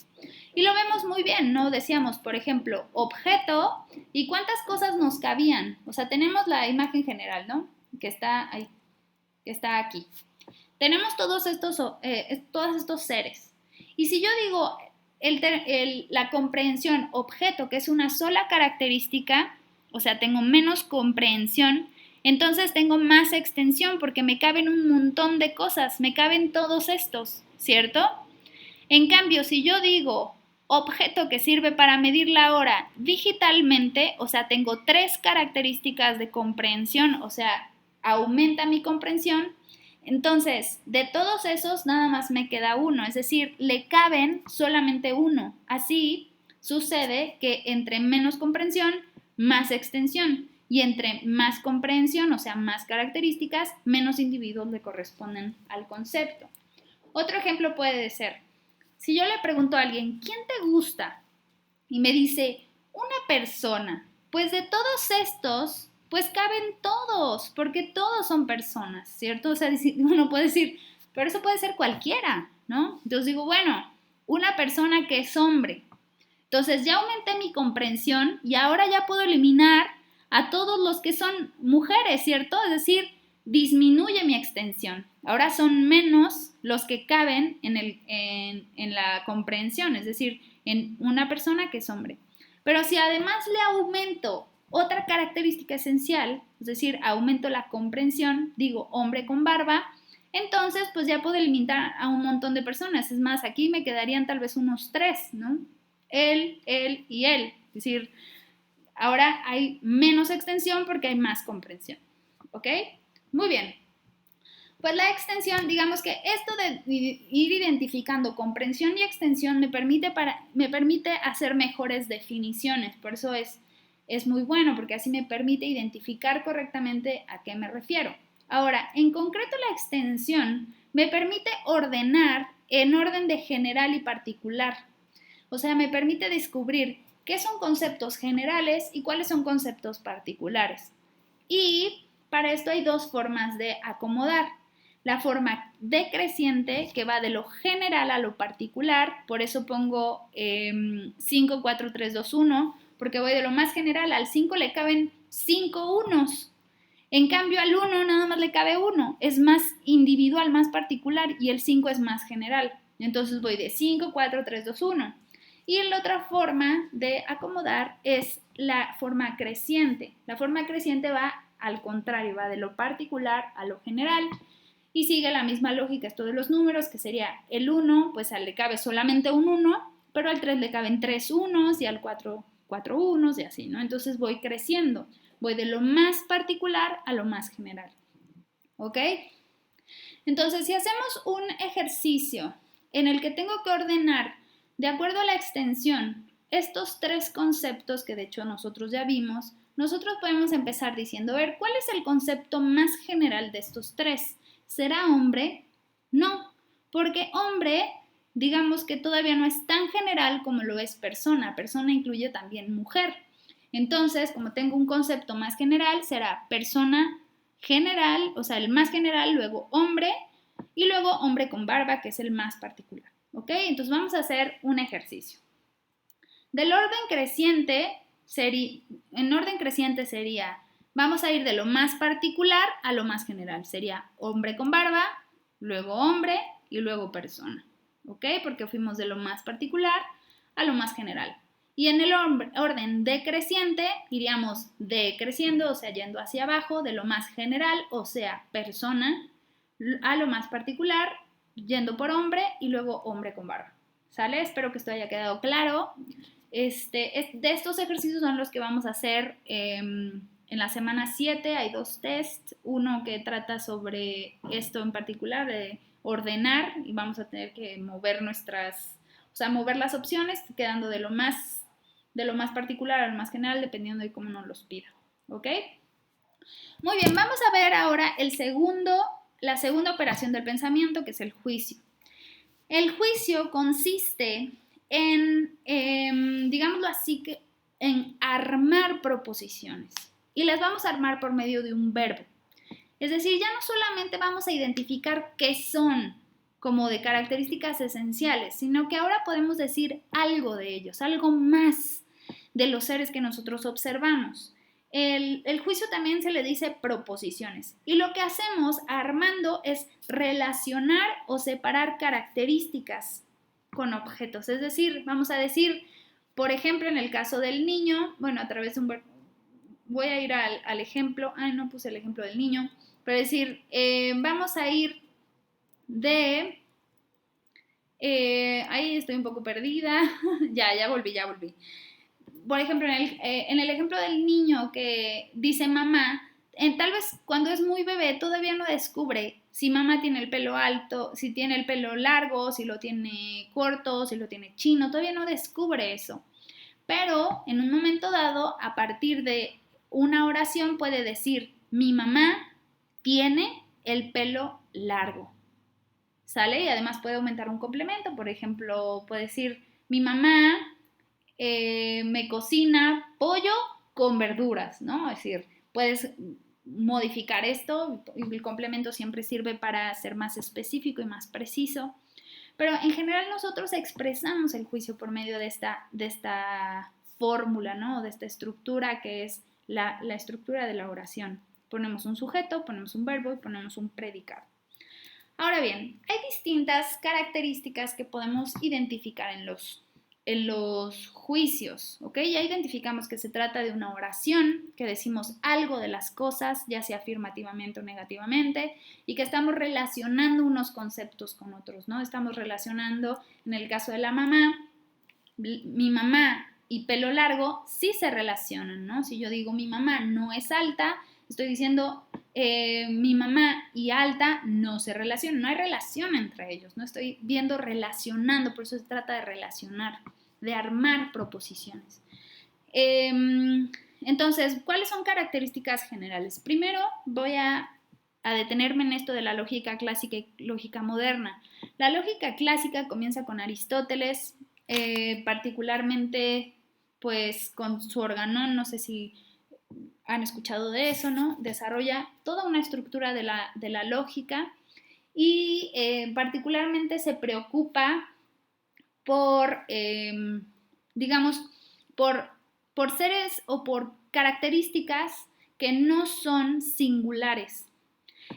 S1: Y lo vemos muy bien, ¿no? Decíamos, por ejemplo, objeto y cuántas cosas nos cabían. O sea, tenemos la imagen general, ¿no? Que está ahí, que está aquí. Tenemos todos estos seres. Y si yo digo la comprensión objeto, que es una sola característica, o sea, tengo menos comprensión, entonces tengo más extensión porque me caben un montón de cosas, me caben todos estos, ¿cierto? En cambio, si yo digo objeto que sirve para medir la hora digitalmente, o sea, tengo 3 características de comprensión, o sea, aumenta mi comprensión, entonces, de todos esos nada más me queda uno, es decir, le caben solamente uno. Así sucede que entre menos comprensión, más extensión. Y entre más comprensión, o sea, más características, menos individuos le corresponden al concepto. Otro ejemplo puede ser, si yo le pregunto a alguien, ¿quién te gusta? Y me dice, una persona. Pues de todos estos, pues caben todos, porque todos son personas, ¿cierto? O sea, uno puede decir, pero eso puede ser cualquiera, ¿no? Entonces digo, bueno, una persona que es hombre. Entonces ya aumenté mi comprensión y ahora ya puedo eliminar a todos los que son mujeres, ¿cierto? Es decir, disminuye mi extensión. Ahora son menos los que caben en la comprensión, es decir, en una persona que es hombre. Pero si además le aumento otra característica esencial, es decir, aumento la comprensión, digo hombre con barba, entonces pues ya puedo eliminar a un montón de personas. Es más, aquí me quedarían tal vez unos 3, ¿no? Él y él. Es decir, ahora hay menos extensión porque hay más comprensión. ¿Ok? Muy bien. Pues la extensión, digamos que esto de ir identificando comprensión y extensión me permite hacer mejores definiciones. Por eso es muy bueno, porque así me permite identificar correctamente a qué me refiero. Ahora, en concreto la extensión me permite ordenar en orden de general y particular. O sea, me permite descubrir qué son conceptos generales y cuáles son conceptos particulares. Y para esto hay 2 formas de acomodar. La forma decreciente, que va de lo general a lo particular, por eso pongo 5, 4, 3, 2, 1, porque voy de lo más general. Al 5 le caben 5 unos. En cambio, al 1 nada más le cabe 1. Es más individual, más particular, y el 5 es más general. Entonces voy de 5, 4, 3, 2, 1. Y la otra forma de acomodar es la forma creciente. La forma creciente va al contrario, va de lo particular a lo general y sigue la misma lógica esto de los números, que sería el 1, pues le cabe solamente un 1, pero al 3 le caben 3 unos y al 4, 4 unos y así, ¿no? Entonces voy creciendo, voy de lo más particular a lo más general. ¿Ok? Entonces, si hacemos un ejercicio en el que tengo que ordenar de acuerdo a la extensión estos 3 conceptos que de hecho nosotros ya vimos, nosotros podemos empezar diciendo, a ver, ¿cuál es el concepto más general de estos 3? ¿Será hombre? No, porque hombre, digamos que todavía no es tan general como lo es persona. Persona incluye también mujer. Entonces, como tengo un concepto más general, será persona general, o sea, el más general, luego hombre y luego hombre con barba, que es el más particular. ¿Ok? Entonces vamos a hacer un ejercicio. Del orden creciente, en orden creciente sería, vamos a ir de lo más particular a lo más general. Sería hombre con barba, luego hombre y luego persona. ¿Ok? Porque fuimos de lo más particular a lo más general. Y en el orden decreciente iríamos decreciendo, o sea, yendo hacia abajo, de lo más general, o sea, persona, a lo más particular, yendo por hombre y luego hombre con barba. ¿Sale? Espero que esto haya quedado claro. De estos ejercicios son los que vamos a hacer en la semana 7. Hay 2 tests, uno que trata sobre esto en particular, de ordenar, y vamos a tener que mover mover las opciones, quedando de lo más particular al más general, dependiendo de cómo nos los pida. ¿Ok? Muy bien, vamos a ver ahora la segunda operación del pensamiento, que es el juicio. El juicio consiste digámoslo así, en armar proposiciones. Y las vamos a armar por medio de un verbo. Es decir, ya no solamente vamos a identificar qué son, como de características esenciales, sino que ahora podemos decir algo de ellos, algo más de los seres que nosotros observamos. El juicio también se le dice proposiciones. Y lo que hacemos Armando es relacionar o separar características con objetos. Es decir, vamos a decir, por ejemplo, en el caso del niño, bueno, a través de un... Voy a ir al ejemplo, no puse el ejemplo del niño, pero decir, vamos a ir de... ahí estoy un poco perdida, ya volví. Por ejemplo, en el ejemplo del niño que dice mamá, tal vez cuando es muy bebé todavía no descubre si mamá tiene el pelo alto, si tiene el pelo largo, si lo tiene corto, si lo tiene chino, todavía no descubre eso. Pero en un momento dado, a partir de una oración puede decir, mi mamá tiene el pelo largo. ¿Sale? Y además puede aumentar un complemento, por ejemplo, puede decir, mi mamá me cocina pollo con verduras, ¿no? Es decir, puedes modificar esto y el complemento siempre sirve para ser más específico y más preciso. Pero en general nosotros expresamos el juicio por medio de esta fórmula, ¿no? De esta estructura que es la estructura de la oración. Ponemos un sujeto, ponemos un verbo y ponemos un predicado. Ahora bien, hay distintas características que podemos identificar en los juicios, ¿ok? Ya identificamos que se trata de una oración, que decimos algo de las cosas, ya sea afirmativamente o negativamente, y que estamos relacionando unos conceptos con otros, ¿no? Estamos relacionando, en el caso de la mamá, mi mamá y pelo largo sí se relacionan, ¿no? Si yo digo mi mamá no es alta, estoy diciendo mi mamá y alta no se relacionan, no hay relación entre ellos, no estoy viendo relacionando, por eso se trata de relacionar, de armar proposiciones. Entonces, ¿cuáles son características generales? Primero voy a detenerme en esto de la lógica clásica y lógica moderna. La lógica clásica comienza con Aristóteles, particularmente pues con su Organón, no sé si han escuchado de eso, ¿no? Desarrolla toda una estructura de la lógica y particularmente se preocupa por, digamos, por seres o por características que no son singulares.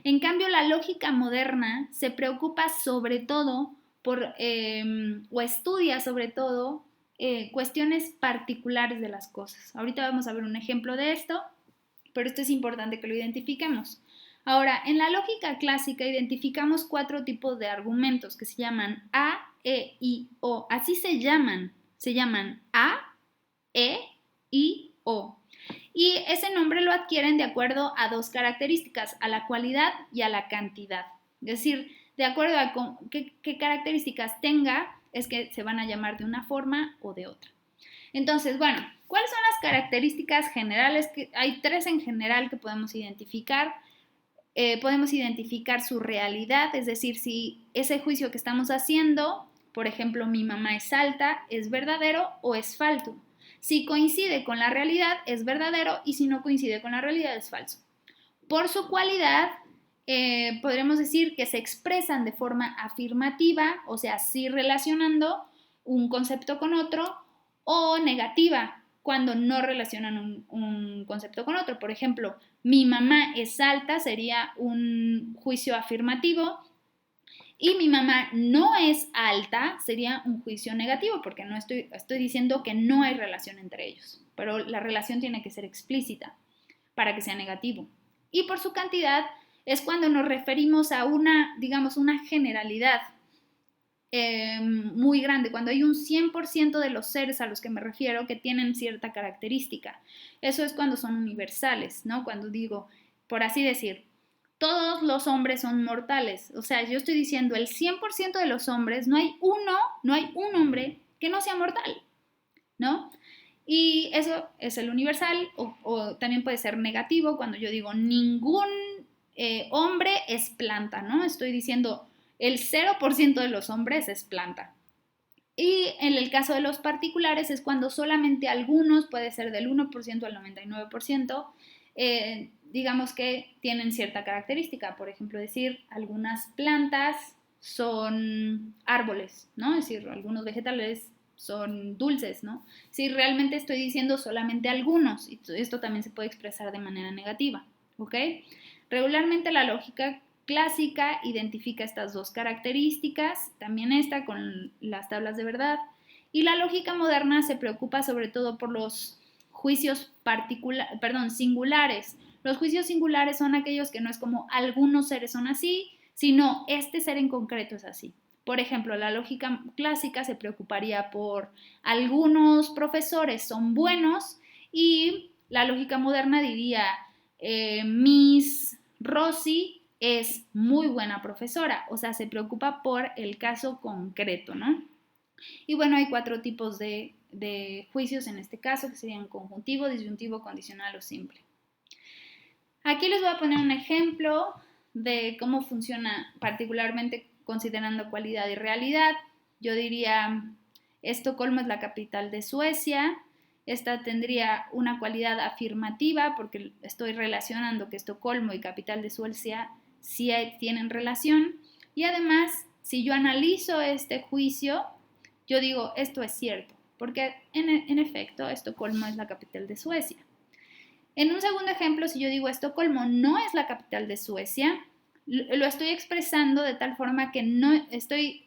S1: En cambio, la lógica moderna se preocupa sobre todo por, o estudia sobre todo, cuestiones particulares de las cosas. Ahorita vamos a ver un ejemplo de esto, pero esto es importante que lo identifiquemos. Ahora, en la lógica clásica identificamos 4 tipos de argumentos que se llaman A, E, I, O. Así se llaman A, E, I, O. Y ese nombre lo adquieren de acuerdo a 2 características, a la cualidad y a la cantidad. Es decir, de acuerdo a qué características tenga, es que se van a llamar de una forma o de otra. Entonces, bueno, ¿cuáles son las características generales? Hay 3 en general que podemos identificar. Podemos identificar su realidad, es decir, si ese juicio que estamos haciendo, por ejemplo, mi mamá es alta, ¿es verdadero o es falso? Si coincide con la realidad, es verdadero, y si no coincide con la realidad, es falso. Por su cualidad, podremos decir que se expresan de forma afirmativa, o sea, sí relacionando un concepto con otro, o negativa, cuando no relacionan un concepto con otro. Por ejemplo, mi mamá es alta sería un juicio afirmativo, y mi mamá no es alta sería un juicio negativo, porque no estoy diciendo que no hay relación entre ellos, pero la relación tiene que ser explícita para que sea negativo. Y por su cantidad es cuando nos referimos a una generalidad muy grande, cuando hay un 100% de los seres a los que me refiero que tienen cierta característica. Eso es cuando son universales, ¿no? Cuando digo, por así decir, todos los hombres son mortales. O sea, yo estoy diciendo el 100% de los hombres, no hay un hombre que no sea mortal, ¿no? Y eso es el universal, o también puede ser negativo cuando yo digo ningún hombre es planta, ¿no? Estoy diciendo el 0% de los hombres es planta. Y en el caso de los particulares es cuando solamente algunos, puede ser del 1% al 99%, digamos que tienen cierta característica. Por ejemplo, decir algunas plantas son árboles, ¿no? Es decir, algunos vegetales son dulces, ¿no? Si realmente estoy diciendo solamente algunos, y esto también se puede expresar de manera negativa, ¿ok? Regularmente la lógica clásica identifica estas dos características, también esta con las tablas de verdad, y la lógica moderna se preocupa sobre todo por los juicios singulares. Los juicios singulares son aquellos que no es como algunos seres son así, sino este ser en concreto es así. Por ejemplo, la lógica clásica se preocuparía por algunos profesores son buenos y la lógica moderna diría Miss Rosy es muy buena profesora, o sea, se preocupa por el caso concreto, ¿no? Y bueno, hay 4 tipos de juicios en este caso, que serían conjuntivo, disyuntivo, condicional o simple. Aquí les voy a poner un ejemplo de cómo funciona particularmente considerando cualidad y realidad. Yo diría, Estocolmo es la capital de Suecia. Esta tendría una cualidad afirmativa porque estoy relacionando que Estocolmo y capital de Suecia sí tienen relación. Y además, si yo analizo este juicio, yo digo, esto es cierto, porque en efecto, Estocolmo es la capital de Suecia. En un segundo ejemplo, si yo digo Estocolmo no es la capital de Suecia, lo estoy expresando de tal forma que no estoy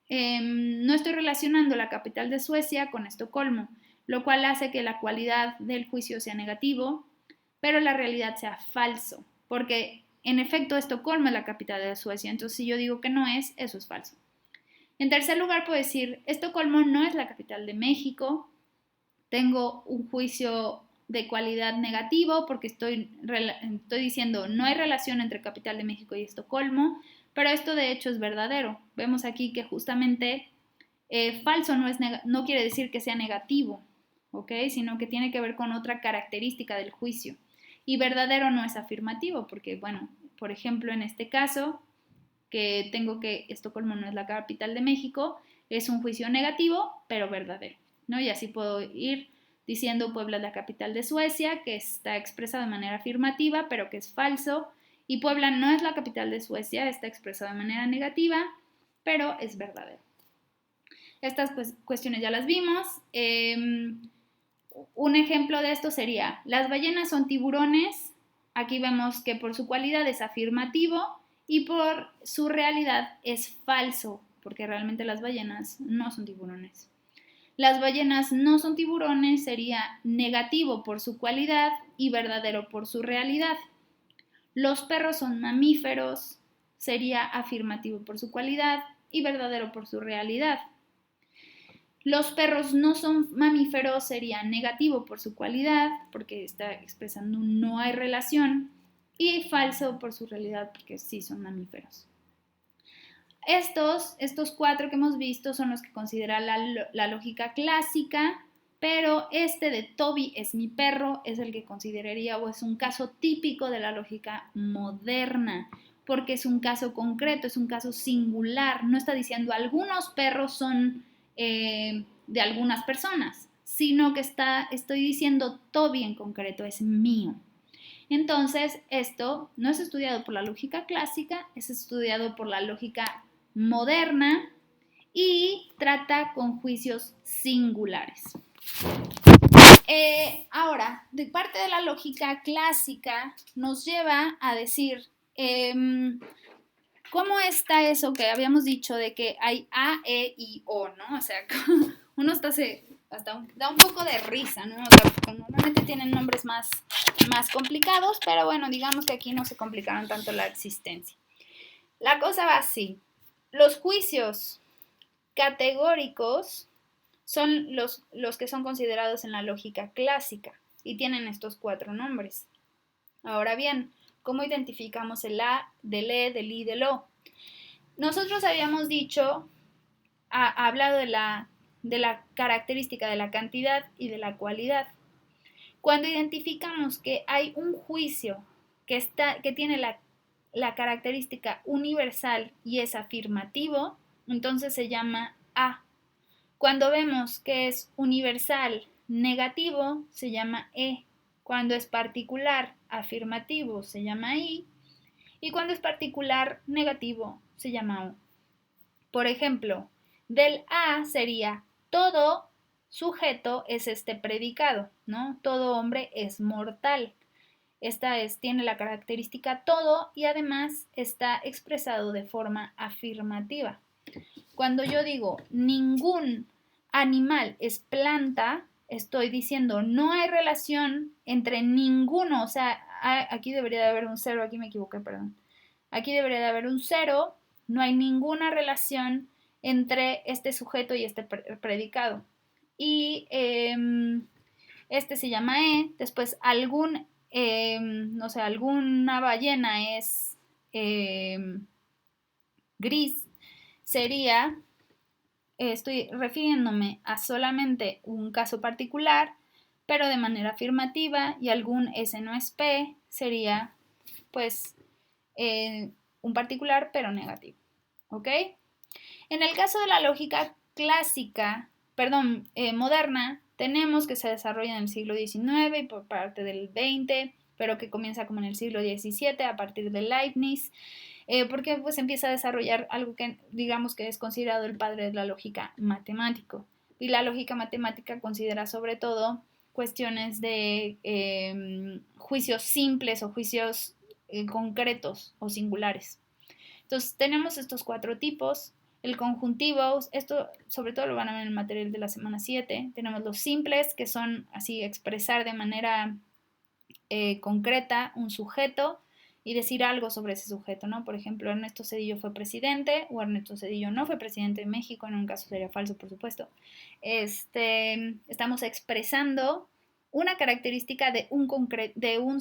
S1: relacionando la capital de Suecia con Estocolmo, lo cual hace que la cualidad del juicio sea negativo, pero la realidad sea falso, porque en efecto Estocolmo es la capital de Suecia, entonces si yo digo que no es, eso es falso. En tercer lugar, puedo decir, Estocolmo no es la capital de México, tengo un juicio de cualidad negativo porque estoy diciendo no hay relación entre capital de México y Estocolmo, pero esto de hecho es verdadero. Vemos aquí que justamente falso no quiere decir que sea negativo, ¿ok? Sino que tiene que ver con otra característica del juicio. Y verdadero no es afirmativo porque, bueno, por ejemplo, en este caso, que tengo que Estocolmo no es la capital de México, es un juicio negativo, pero verdadero, ¿no? Y así puedo ir diciendo Puebla es la capital de Suecia, que está expresado de manera afirmativa, pero que es falso, y Puebla no es la capital de Suecia, está expresado de manera negativa, pero es verdadero. Estas cuestiones ya las vimos. Un ejemplo de esto sería, las ballenas son tiburones. Aquí vemos que por su cualidad es afirmativo y por su realidad es falso, porque realmente las ballenas no son tiburones. Las ballenas no son tiburones sería negativo por su cualidad y verdadero por su realidad. Los perros son mamíferos sería afirmativo por su cualidad y verdadero por su realidad. Los perros no son mamíferos sería negativo por su cualidad, porque está expresando no hay relación, y falso por su realidad, porque sí son mamíferos. Estos 4 que hemos visto son los que considera la lógica clásica, pero este de Toby es mi perro es el que consideraría o es un caso típico de la lógica moderna, porque es un caso concreto, es un caso singular, no está diciendo algunos perros son de algunas personas, sino que estoy diciendo Toby en concreto, es mío. Entonces, esto no es estudiado por la lógica clásica, es estudiado por la lógica moderna y trata con juicios singulares. Ahora, de parte de la lógica clásica, nos lleva a decir, ¿cómo está eso que habíamos dicho de que hay A, E, I, O, ¿no? O sea, uno da un poco de risa, ¿no? O sea, normalmente tienen nombres más complicados, pero bueno, digamos que aquí no se complicaron tanto la existencia. La cosa va así. Los juicios categóricos son los que son considerados en la lógica clásica y tienen estos 4 nombres. Ahora bien, ¿cómo identificamos el A, del E, del I, del O? Nosotros habíamos hablado de la característica de la cantidad y de la cualidad. Cuando identificamos que hay un juicio que tiene la característica universal y es afirmativo, entonces se llama A. Cuando vemos que es universal negativo, se llama E. Cuando es particular afirmativo, se llama I. Y cuando es particular negativo, se llama O. Por ejemplo, del A sería todo sujeto es este predicado, ¿no? Todo hombre es mortal. Tiene la característica todo y además está expresado de forma afirmativa. Cuando yo digo ningún animal es planta, estoy diciendo no hay relación entre ninguno, o sea, aquí debería de haber un cero, aquí me equivoqué, perdón. Aquí debería de haber un cero, no hay ninguna relación entre este sujeto y este predicado. Y este se llama después no sé, alguna ballena es gris, sería, estoy refiriéndome a solamente un caso particular, pero de manera afirmativa, y algún S no es P sería, pues, un particular, pero negativo. ¿Ok? En el caso de la lógica clásica, moderna, tenemos que se desarrolla en el siglo XIX y por parte del XX, pero que comienza como en el siglo XVII a partir de Leibniz, porque pues empieza a desarrollar algo que digamos que es considerado el padre de la lógica matemático. Y la lógica matemática considera sobre todo cuestiones de juicios simples o juicios concretos o singulares. Entonces tenemos estos 4 tipos. El conjuntivo, esto sobre todo lo van a ver en el material de la semana 7. Tenemos los simples, que son así expresar de manera concreta un sujeto y decir algo sobre ese sujeto, ¿no? Por ejemplo, Ernesto Zedillo fue presidente o Ernesto Zedillo no fue presidente de México, en un caso sería falso, por supuesto. Estamos expresando una característica de un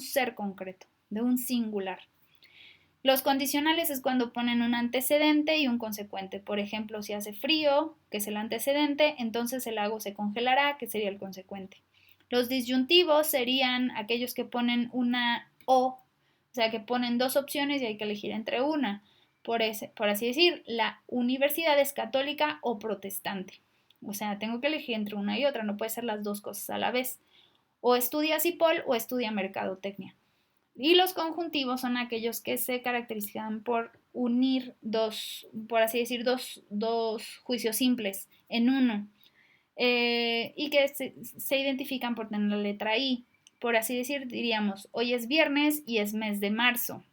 S1: ser concreto, de un singular. Los condicionales es cuando ponen un antecedente y un consecuente. Por ejemplo, si hace frío, que es el antecedente, entonces el lago se congelará, que sería el consecuente. Los disyuntivos serían aquellos que ponen una o sea, que ponen 2 opciones y hay que elegir entre una. Por así decir, la universidad es católica o protestante. O sea, tengo que elegir entre una y otra, no puede ser las 2 cosas a la vez. O estudia CIPOL o estudia mercadotecnia. Y los conjuntivos son aquellos que se caracterizan por unir por así decir, dos juicios simples en uno. Y que se identifican por tener la letra I. Por así decir, diríamos, hoy es viernes y es mes de marzo.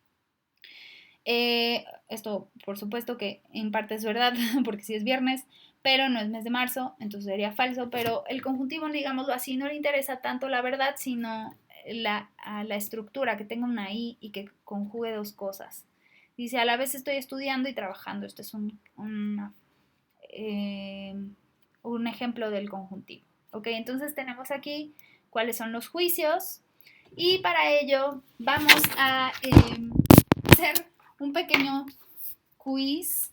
S1: Esto, por supuesto que en parte es verdad, porque sí es viernes, pero no es mes de marzo, entonces sería falso. Pero el conjuntivo, digámoslo así, no le interesa tanto la verdad, sino a la estructura, que tenga una I y que conjugue 2 cosas. Dice, a la vez estoy estudiando y trabajando. Esto es un ejemplo del conjuntivo. Ok, entonces tenemos aquí cuáles son los juicios y para ello vamos a hacer un pequeño quiz.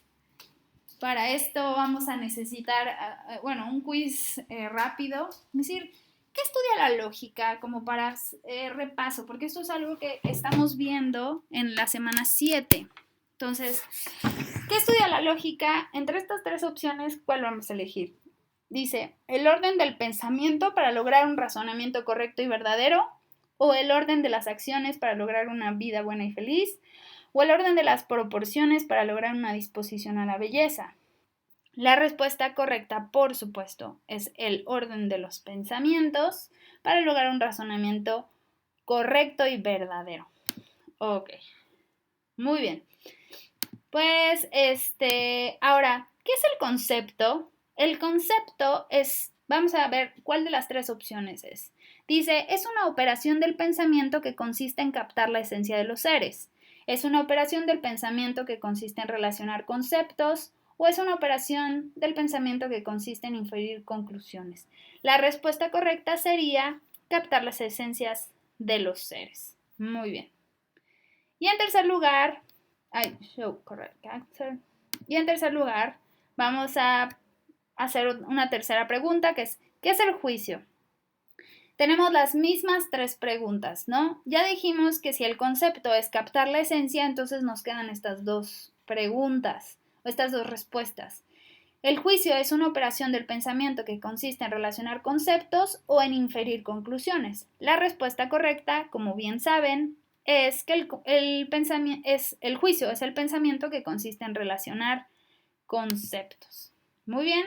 S1: Para esto vamos a necesitar, un quiz rápido. Es decir, ¿qué estudia la lógica? Como para repaso, porque esto es algo que estamos viendo en la semana 7. Entonces, ¿qué estudia la lógica? Entre estas 3 opciones, ¿cuál vamos a elegir? Dice, el orden del pensamiento para lograr un razonamiento correcto y verdadero, o el orden de las acciones para lograr una vida buena y feliz, o el orden de las proporciones para lograr una disposición a la belleza. La respuesta correcta, por supuesto, es el orden de los pensamientos para lograr un razonamiento correcto y verdadero. Ok, muy bien. Pues, ahora, ¿qué es el concepto? El concepto es, vamos a ver cuál de las 3 opciones es. Dice, es una operación del pensamiento que consiste en captar la esencia de los seres. Es una operación del pensamiento que consiste en relacionar conceptos o es una operación del pensamiento que consiste en inferir conclusiones. La respuesta correcta sería captar las esencias de los seres. Muy bien. Y en tercer lugar, Y en tercer lugar, vamos a hacer una tercera pregunta que es, ¿qué es el juicio? Tenemos las mismas 3 preguntas, ¿no? Ya dijimos que si el concepto es captar la esencia, entonces nos quedan estas 2 preguntas o estas 2 respuestas. El juicio es una operación del pensamiento que consiste en relacionar conceptos o en inferir conclusiones. La respuesta correcta, como bien saben, es que el juicio es el pensamiento que consiste en relacionar conceptos. Muy bien.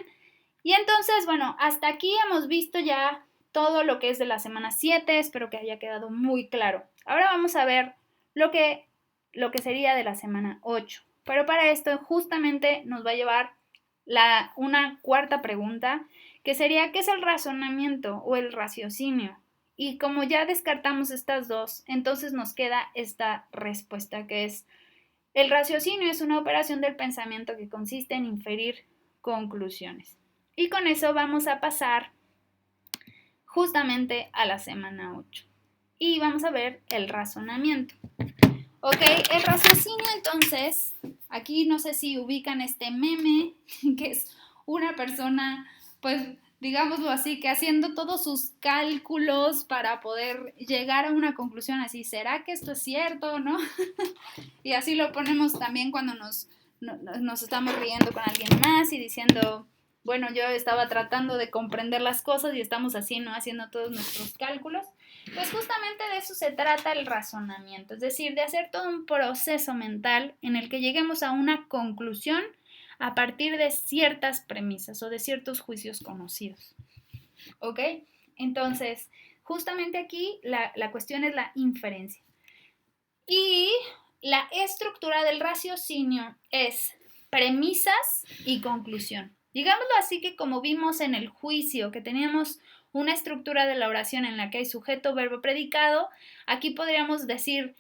S1: Y entonces, bueno, hasta aquí hemos visto ya todo lo que es de la semana 7. Espero que haya quedado muy claro. Ahora vamos a ver lo que sería de la semana 8. Pero para esto justamente nos va a llevar una cuarta pregunta, que sería: ¿qué es el razonamiento o el raciocinio? Y como ya descartamos estas dos, entonces nos queda esta respuesta, que es: el raciocinio es una operación del pensamiento que consiste en inferir conclusiones. Y con eso vamos a pasar justamente a la semana 8. Y vamos a ver el razonamiento. Ok, el raciocinio, entonces, aquí no sé si ubican este meme, que es una persona, pues, digámoslo así, que haciendo todos sus cálculos para poder llegar a una conclusión así: ¿será que esto es cierto, no? Y así lo ponemos también cuando nos estamos riendo con alguien más y diciendo: bueno, yo estaba tratando de comprender las cosas y estamos así, ¿no? Haciendo todos nuestros cálculos. Pues justamente de eso se trata el razonamiento, es decir, de hacer todo un proceso mental en el que lleguemos a una conclusión a partir de ciertas premisas o de ciertos juicios conocidos. ¿Ok? Entonces, justamente aquí la cuestión es la inferencia. Y la estructura del raciocinio es premisas y conclusión. Digámoslo así, que como vimos en el juicio que teníamos una estructura de la oración en la que hay sujeto, verbo, predicado, aquí podríamos decir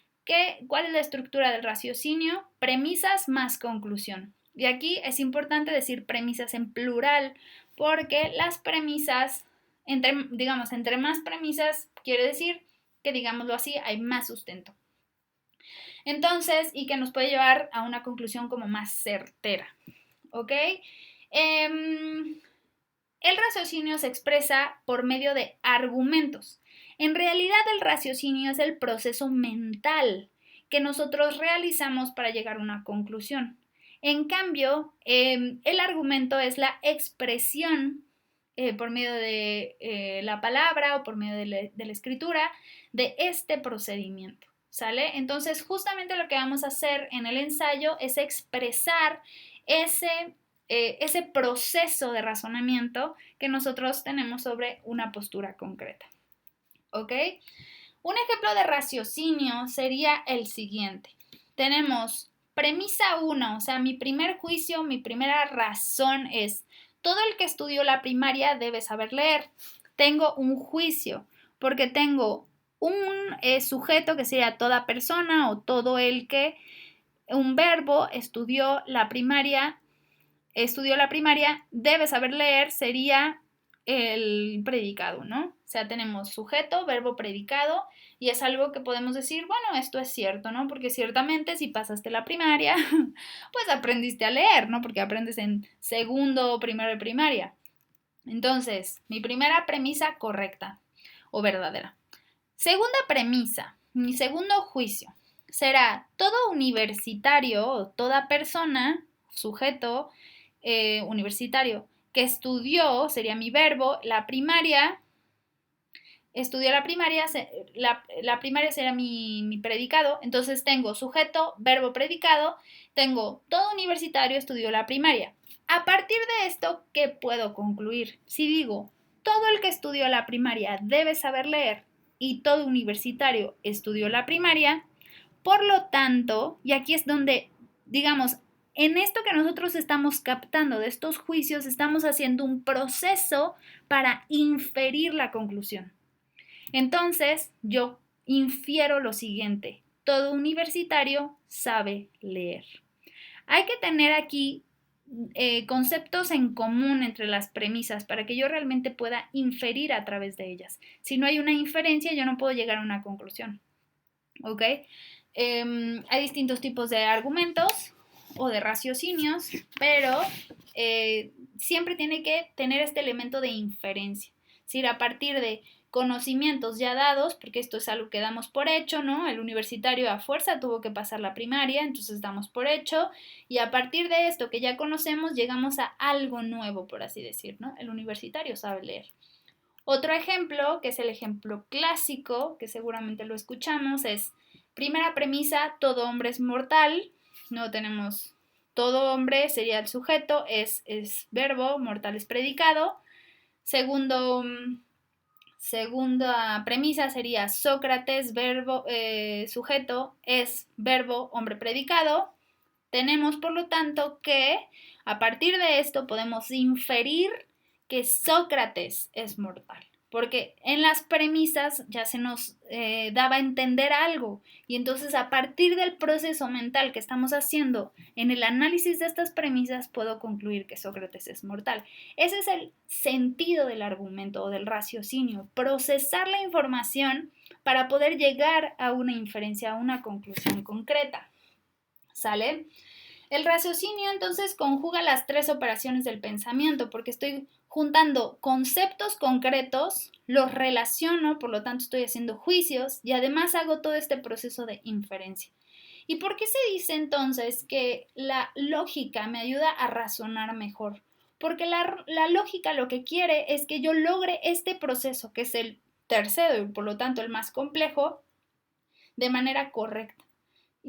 S1: ¿cuál es la estructura del raciocinio? Premisas más conclusión. Y aquí es importante decir premisas en plural, porque las premisas, entre más premisas, quiere decir que, digámoslo así, hay más sustento. Entonces, y que nos puede llevar a una conclusión como más certera. ¿Ok? El raciocinio se expresa por medio de argumentos. En realidad, el raciocinio es el proceso mental que nosotros realizamos para llegar a una conclusión. En cambio, el argumento es la expresión por medio de la palabra o por medio de la escritura de este procedimiento. ¿Sale? Entonces, justamente lo que vamos a hacer en el ensayo es expresar ese proceso de razonamiento que nosotros tenemos sobre una postura concreta. ¿Ok? Un ejemplo de raciocinio sería el siguiente. Tenemos premisa 1, o sea, mi primer juicio, mi primera razón es: todo el que estudió la primaria debe saber leer. Tengo un juicio, porque tengo un sujeto que sería toda persona o todo el que, un verbo, estudió la primaria, debe saber leer, sería el predicado, ¿no? O sea, tenemos sujeto, verbo, predicado, y es algo que podemos decir: bueno, esto es cierto, ¿no? Porque ciertamente si pasaste la primaria, pues aprendiste a leer, ¿no? Porque aprendes en segundo o primero de primaria. Entonces, mi primera premisa correcta o verdadera. Segunda premisa, mi segundo juicio será: todo universitario o toda persona, sujeto universitario, que estudió, sería mi verbo, la primaria, estudió la primaria, la primaria será mi predicado. Entonces tengo sujeto, verbo, predicado, tengo todo universitario estudió la primaria. A partir de esto, ¿qué puedo concluir? Si digo todo el que estudió la primaria debe saber leer y todo universitario estudió la primaria, por lo tanto, y aquí es donde, digamos, en esto que nosotros estamos captando de estos juicios, estamos haciendo un proceso para inferir la conclusión. Entonces, yo infiero lo siguiente: todo universitario sabe leer. Hay que tener aquí conceptos en común entre las premisas para que yo realmente pueda inferir a través de ellas. Si no hay una inferencia, yo no puedo llegar a una conclusión. ¿Ok? Hay distintos tipos de argumentos o de raciocinios, pero siempre tiene que tener este elemento de inferencia. Es decir, a partir de conocimientos ya dados, porque esto es algo que damos por hecho, ¿no? El universitario a fuerza tuvo que pasar la primaria, entonces damos por hecho, y a partir de esto que ya conocemos llegamos a algo nuevo, por así decir, ¿no? El universitario sabe leer. Otro ejemplo, que es el ejemplo clásico, que seguramente lo escuchamos, es: primera premisa, todo hombre es mortal. No tenemos todo hombre sería el sujeto, es verbo, mortal es predicado. Segunda premisa sería Sócrates, verbo, sujeto, es verbo, hombre predicado. Tenemos, por lo tanto, que a partir de esto podemos inferir que Sócrates es mortal, porque en las premisas ya se nos daba a entender algo, y entonces a partir del proceso mental que estamos haciendo en el análisis de estas premisas puedo concluir que Sócrates es mortal. Ese es el sentido del argumento o del raciocinio, procesar la información para poder llegar a una inferencia, a una conclusión concreta. ¿Sale? El raciocinio entonces conjuga las tres operaciones del pensamiento, porque estoy juntando conceptos concretos, los relaciono, por lo tanto estoy haciendo juicios y además hago todo este proceso de inferencia. ¿Y por qué se dice entonces que la lógica me ayuda a razonar mejor? Porque la lógica lo que quiere es que yo logre este proceso, que es el tercero y por lo tanto el más complejo, de manera correcta.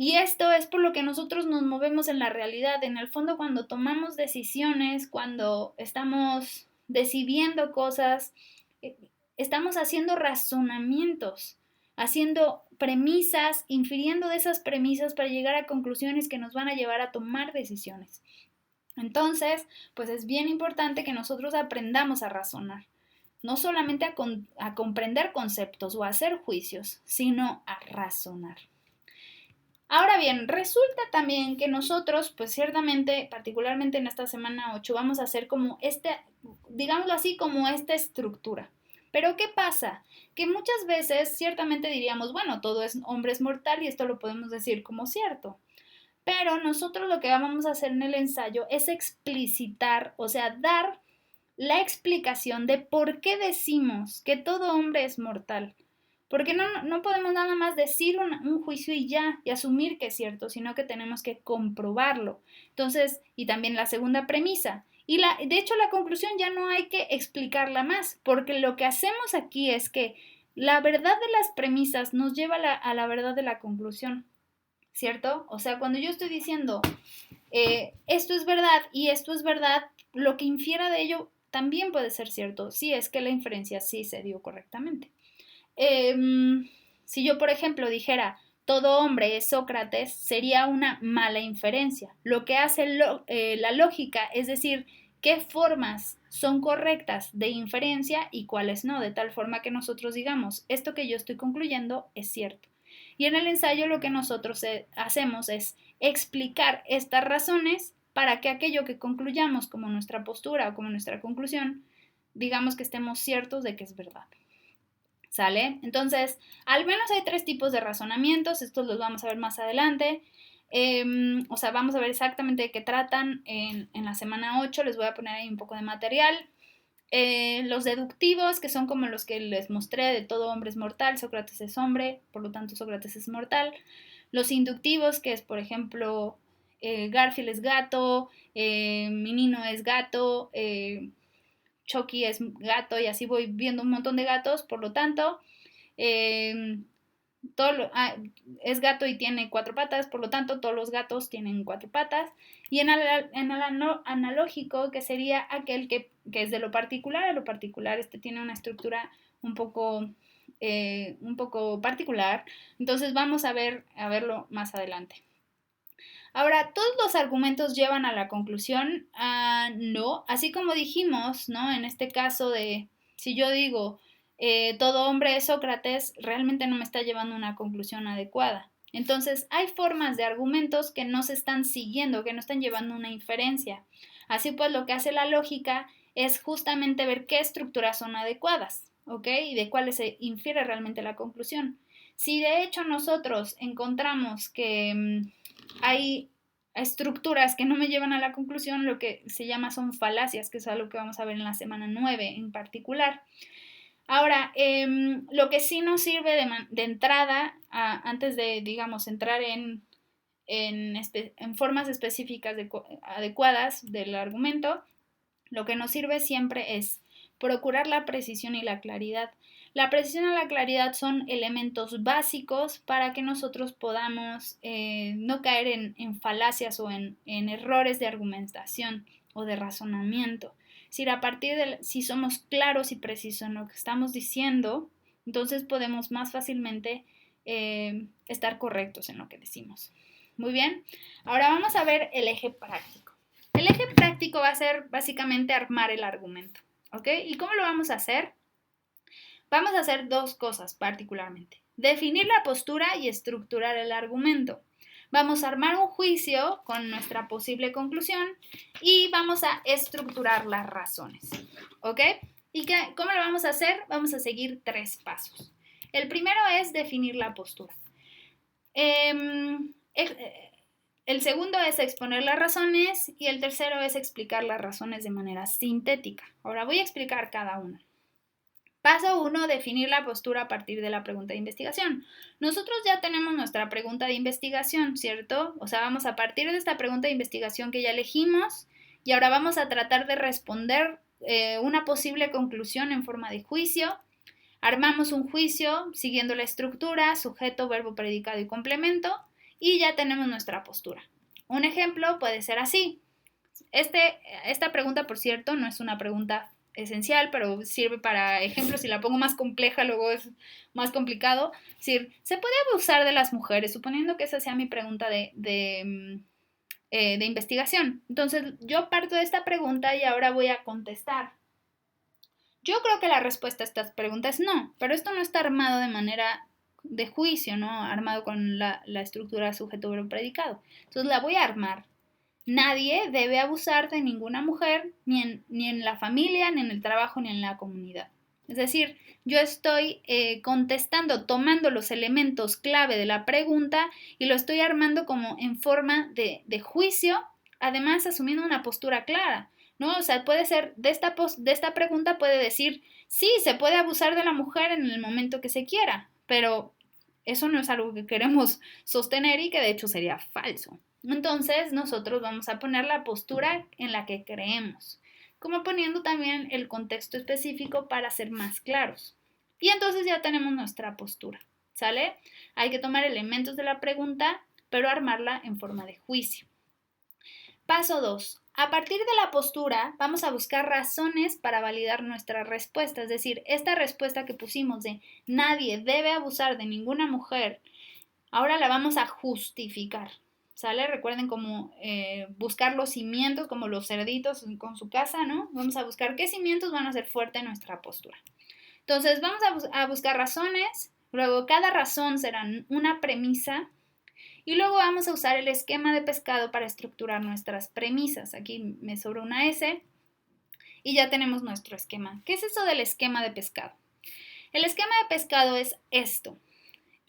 S1: Y esto es por lo que nosotros nos movemos en la realidad. En el fondo, cuando tomamos decisiones, cuando estamos decidiendo cosas, estamos haciendo razonamientos, haciendo premisas, infiriendo de esas premisas para llegar a conclusiones que nos van a llevar a tomar decisiones. Entonces, pues es bien importante que nosotros aprendamos a razonar. No solamente a comprender conceptos o a hacer juicios, sino a razonar. Ahora bien, resulta también que nosotros, pues ciertamente, particularmente en esta semana 8, vamos a hacer como digámoslo así, como esta estructura. Pero ¿qué pasa? Que muchas veces ciertamente diríamos, bueno, todo hombre es mortal y esto lo podemos decir como cierto. Pero nosotros lo que vamos a hacer en el ensayo es explicitar, o sea, dar la explicación de por qué decimos que todo hombre es mortal. Porque no podemos nada más decir un juicio y ya, y asumir que es cierto, sino que tenemos que comprobarlo. Entonces, y también la segunda premisa. Y de hecho la conclusión ya no hay que explicarla más, porque lo que hacemos aquí es que la verdad de las premisas nos lleva a la verdad de la conclusión, ¿cierto? O sea, cuando yo estoy diciendo esto es verdad y esto es verdad, lo que infiera de ello también puede ser cierto, si es que la inferencia sí se dio correctamente. Si yo, por ejemplo, dijera todo hombre es Sócrates, sería una mala inferencia. Lo que hace la lógica es decir qué formas son correctas de inferencia y cuáles no, de tal forma que nosotros digamos, esto que yo estoy concluyendo es cierto. Y en el ensayo lo que nosotros hacemos es explicar estas razones para que aquello que concluyamos como nuestra postura o como nuestra conclusión, digamos que estemos ciertos de que es verdad. ¿Sale? Entonces, al menos hay 3 tipos de razonamientos, estos los vamos a ver más adelante. O sea, vamos a ver exactamente de qué tratan en la semana 8, les voy a poner ahí un poco de material. Los deductivos, que son como los que les mostré, de todo hombre es mortal, Sócrates es hombre, por lo tanto Sócrates es mortal. Los inductivos, que es por ejemplo, Garfield es gato, Minino es gato, Chucky es gato y así voy viendo un montón de gatos, por lo tanto, es gato y tiene 4 patas, por lo tanto todos los gatos tienen 4 patas. Y en el analógico, que sería aquel que es de lo particular a lo particular, tiene una estructura un poco particular, entonces vamos a verlo más adelante. Ahora, ¿todos los argumentos llevan a la conclusión? No, así como dijimos, ¿no? En este caso de, si yo digo, todo hombre es Sócrates, realmente no me está llevando a una conclusión adecuada. Entonces, hay formas de argumentos que no se están siguiendo, que no están llevando a una inferencia. Así pues, lo que hace la lógica es justamente ver qué estructuras son adecuadas, ¿ok? Y de cuáles se infiere realmente la conclusión. Si de hecho nosotros encontramos que hay estructuras que no me llevan a la conclusión, lo que se llama son falacias, que es algo que vamos a ver en la semana 9 en particular. Ahora, lo que sí nos sirve de entrada, antes de, digamos, entrar en formas específicas adecuadas del argumento, lo que nos sirve siempre es procurar la precisión y la claridad. La precisión y la claridad son elementos básicos para que nosotros podamos no caer en falacias o en errores de argumentación o de razonamiento. Si somos claros y precisos en lo que estamos diciendo, entonces podemos más fácilmente estar correctos en lo que decimos. Muy bien, ahora vamos a ver el eje práctico. El eje práctico va a ser básicamente armar el argumento, ¿ok? ¿Y cómo lo vamos a hacer? Vamos a hacer dos cosas particularmente. Definir la postura y estructurar el argumento. Vamos a armar un juicio con nuestra posible conclusión y vamos a estructurar las razones, ¿ok? ¿Y cómo lo vamos a hacer? Vamos a seguir 3 pasos. El primero es definir la postura. El segundo es exponer las razones y el tercero es explicar las razones de manera sintética. Ahora voy a explicar cada una. Paso 1, definir la postura a partir de la pregunta de investigación. Nosotros ya tenemos nuestra pregunta de investigación, ¿cierto? O sea, vamos a partir de esta pregunta de investigación que ya elegimos y ahora vamos a tratar de responder una posible conclusión en forma de juicio. Armamos un juicio siguiendo la estructura, sujeto, verbo, predicado y complemento y ya tenemos nuestra postura. Un ejemplo puede ser así. Esta pregunta, por cierto, no es una pregunta esencial, pero sirve para ejemplos. Si la pongo más compleja, luego es más complicado. Es decir, ¿se puede abusar de las mujeres? Suponiendo que esa sea mi pregunta de investigación. Entonces, yo parto de esta pregunta y ahora voy a contestar. Yo creo que la respuesta a estas preguntas es no, pero esto no está armado de manera de juicio, ¿no? Armado con la estructura sujeto, verbo, predicado. Entonces, la voy a armar. Nadie debe abusar de ninguna mujer, ni en la familia, ni en el trabajo, ni en la comunidad. Es decir, yo estoy contestando, tomando los elementos clave de la pregunta y lo estoy armando como en forma de juicio, además asumiendo una postura clara, ¿no? O sea, puede ser, de esta pregunta puede decir, sí, se puede abusar de la mujer en el momento que se quiera, pero eso no es algo que queremos sostener y que de hecho sería falso. Entonces nosotros vamos a poner la postura en la que creemos, como poniendo también el contexto específico para ser más claros. Y entonces ya tenemos nuestra postura, ¿sale? Hay que tomar elementos de la pregunta, pero armarla en forma de juicio. Paso 2. A partir de la postura vamos a buscar razones para validar nuestra respuesta, es decir, esta respuesta que pusimos de nadie debe abusar de ninguna mujer, ahora la vamos a justificar. ¿Sale? Recuerden como buscar los cimientos, como los cerditos con su casa, ¿no? Vamos a buscar qué cimientos van a hacer fuerte nuestra postura. Entonces, vamos a buscar razones, luego cada razón será una premisa y luego vamos a usar el esquema de pescado para estructurar nuestras premisas. Aquí me sobra una S y ya tenemos nuestro esquema. ¿Qué es eso del esquema de pescado? El esquema de pescado es esto.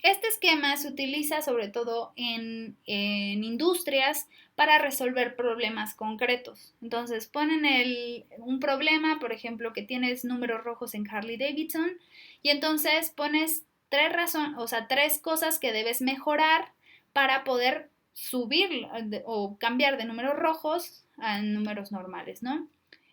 S1: Este esquema se utiliza sobre todo en industrias para resolver problemas concretos. Entonces ponen un problema, por ejemplo, que tienes números rojos en Harley Davidson y entonces pones 3 cosas que debes mejorar para poder subir o cambiar de números rojos a números normales, ¿no?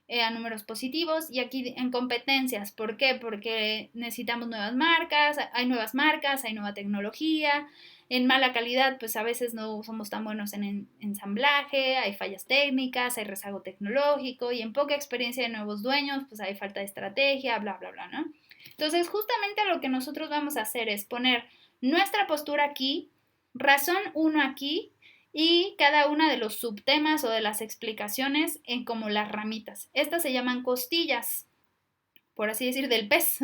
S1: A números positivos y aquí en competencias. ¿Por qué? Porque necesitamos nuevas marcas, hay nueva tecnología. En mala calidad, pues a veces no somos tan buenos en ensamblaje, hay fallas técnicas, hay rezago tecnológico y en poca experiencia de nuevos dueños, pues hay falta de estrategia, bla, bla, bla, ¿no? Entonces, justamente lo que nosotros vamos a hacer es poner nuestra postura aquí, razón 1 aquí, y cada una de los subtemas o de las explicaciones en como las ramitas. Estas se llaman costillas, por así decir, del pez.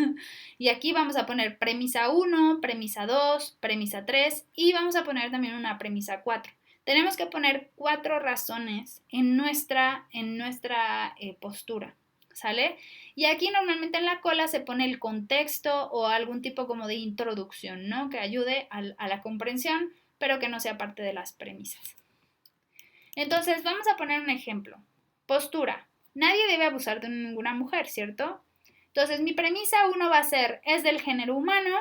S1: Y aquí vamos a poner premisa 1, premisa 2, premisa 3 y vamos a poner también una premisa 4. Tenemos que poner 4 razones en nuestra postura, ¿sale? Y aquí normalmente en la cola se pone el contexto o algún tipo como de introducción, ¿no? Que ayude a la comprensión, pero que no sea parte de las premisas. Entonces, vamos a poner un ejemplo. Postura. Nadie debe abusar de ninguna mujer, ¿cierto? Entonces, mi premisa 1 va a ser, es del género humano.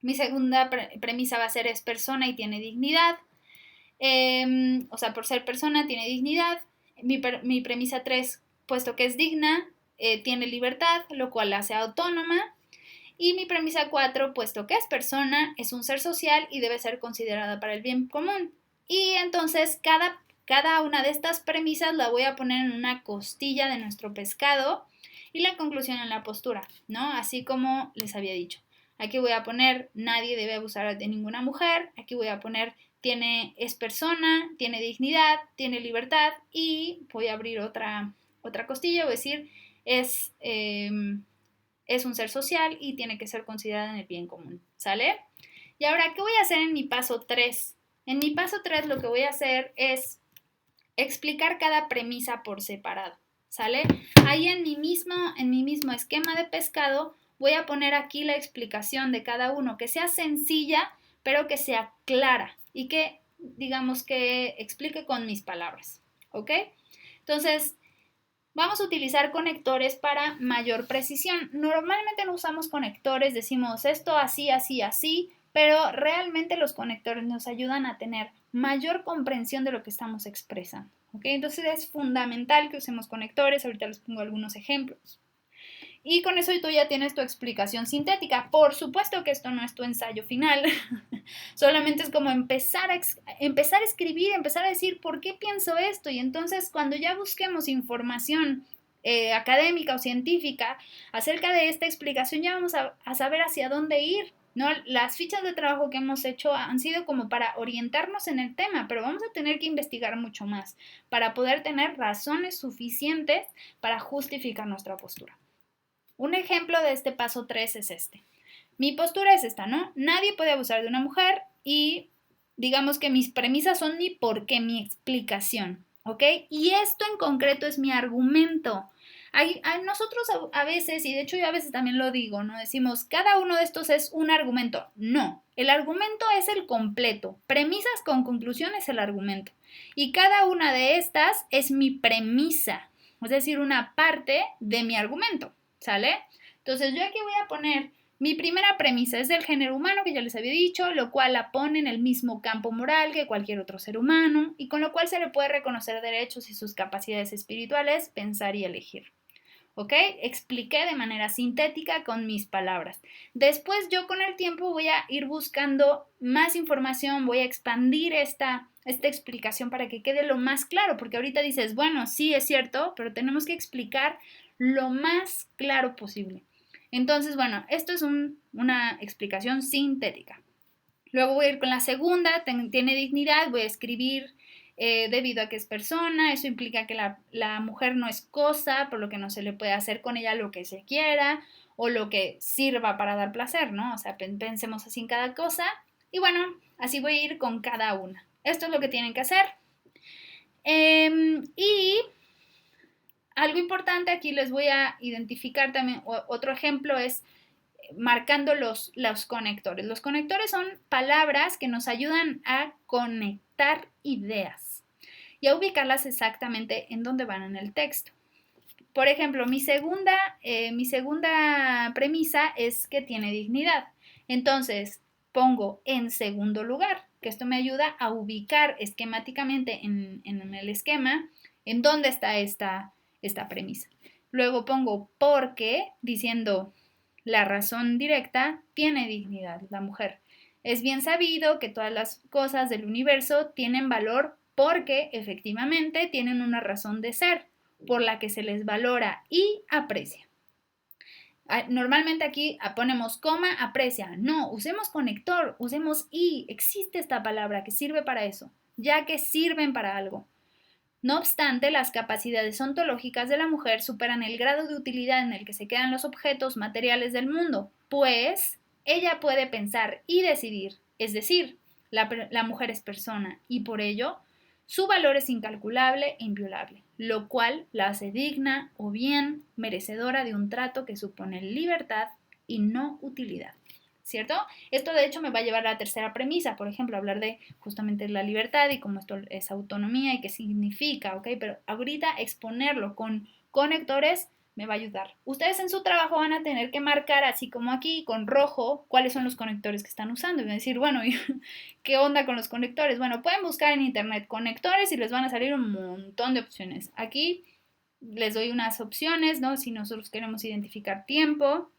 S1: Mi segunda premisa va a ser, es persona y tiene dignidad. O sea, por ser persona tiene dignidad. Mi premisa 3, puesto que es digna, tiene libertad, lo cual la hace autónoma. Y mi premisa 4, puesto que es persona, es un ser social y debe ser considerada para el bien común. Y entonces cada una de estas premisas la voy a poner en una costilla de nuestro pescado y la conclusión en la postura, ¿no? Así como les había dicho. Aquí voy a poner nadie debe abusar de ninguna mujer. Aquí voy a poner es persona, tiene dignidad, tiene libertad. Y voy a abrir otra costilla, voy a decir es un ser social y tiene que ser considerada en el bien común, ¿sale? Y ahora, ¿qué voy a hacer en mi paso 3? En mi paso 3 lo que voy a hacer es explicar cada premisa por separado, ¿sale? Ahí en mi mismo esquema de pescado voy a poner aquí la explicación de cada uno, que sea sencilla, pero que sea clara y que, digamos, que explique con mis palabras, ¿ok? Entonces, vamos a utilizar conectores para mayor precisión. Normalmente no usamos conectores, decimos esto así, así, así, pero realmente los conectores nos ayudan a tener mayor comprensión de lo que estamos expresando. ¿Ok? Entonces es fundamental que usemos conectores. Ahorita les pongo algunos ejemplos. Y con eso tú ya tienes tu explicación sintética. Por supuesto que esto no es tu ensayo final. Solamente es como empezar a escribir, empezar a decir por qué pienso esto. Y entonces cuando ya busquemos información académica o científica acerca de esta explicación, ya vamos a saber hacia dónde ir, ¿no? Las fichas de trabajo que hemos hecho han sido como para orientarnos en el tema, pero vamos a tener que investigar mucho más para poder tener razones suficientes para justificar nuestra postura. Un ejemplo de este paso 3 es este. Mi postura es esta, ¿no? Nadie puede abusar de una mujer y digamos que mis premisas son mi por qué, mi explicación, ¿ok? Y esto en concreto es mi argumento. Nosotros a veces, y de hecho yo a veces también lo digo, ¿no? Decimos, cada uno de estos es un argumento. No, el argumento es el completo. Premisas con conclusión es el argumento. Y cada una de estas es mi premisa, es decir, una parte de mi argumento, ¿sale? Entonces yo aquí voy a poner mi primera premisa es del género humano, que ya les había dicho, lo cual la pone en el mismo campo moral que cualquier otro ser humano y con lo cual se le puede reconocer derechos y sus capacidades espirituales, pensar y elegir. ¿Ok? Expliqué de manera sintética con mis palabras. Después yo con el tiempo voy a ir buscando más información, voy a expandir esta explicación para que quede lo más claro, porque ahorita dices, bueno, sí es cierto, pero tenemos que explicar lo más claro posible. Entonces, bueno, esto es una explicación sintética. Luego voy a ir con la segunda, tiene dignidad, voy a escribir debido a que es persona, eso implica que la mujer no es cosa, por lo que no se le puede hacer con ella lo que se quiera o lo que sirva para dar placer, ¿no? O sea, pensemos así en cada cosa y bueno, así voy a ir con cada una. Esto es lo que tienen que hacer. Y algo importante aquí les voy a identificar también, otro ejemplo es marcando los conectores. Los conectores son palabras que nos ayudan a conectar ideas y a ubicarlas exactamente en donde van en el texto. Por ejemplo, mi segunda premisa es que tiene dignidad. Entonces, pongo en segundo lugar, que esto me ayuda a ubicar esquemáticamente en el esquema en dónde está esta premisa. Luego pongo porque, diciendo la razón directa, tiene dignidad la mujer. Es bien sabido que todas las cosas del universo tienen valor porque efectivamente tienen una razón de ser por la que se les valora y aprecia. Normalmente aquí ponemos coma, aprecia. No, usemos conector, usemos y. Existe esta palabra que sirve para eso, ya que sirven para algo. No obstante, las capacidades ontológicas de la mujer superan el grado de utilidad en el que se quedan los objetos materiales del mundo, pues ella puede pensar y decidir, es decir, la mujer es persona y por ello su valor es incalculable e inviolable, lo cual la hace digna o bien merecedora de un trato que supone libertad y no utilidad. ¿Cierto? Esto de hecho me va a llevar a la tercera premisa, por ejemplo, hablar de justamente la libertad y cómo esto es autonomía y qué significa, ¿ok? Pero ahorita exponerlo con conectores me va a ayudar. Ustedes en su trabajo van a tener que marcar así como aquí con rojo cuáles son los conectores que están usando y van a decir, bueno, ¿qué onda con los conectores? Bueno, pueden buscar en internet conectores y les van a salir un montón de opciones. Aquí les doy unas opciones, ¿no? Si nosotros queremos identificar tiempo,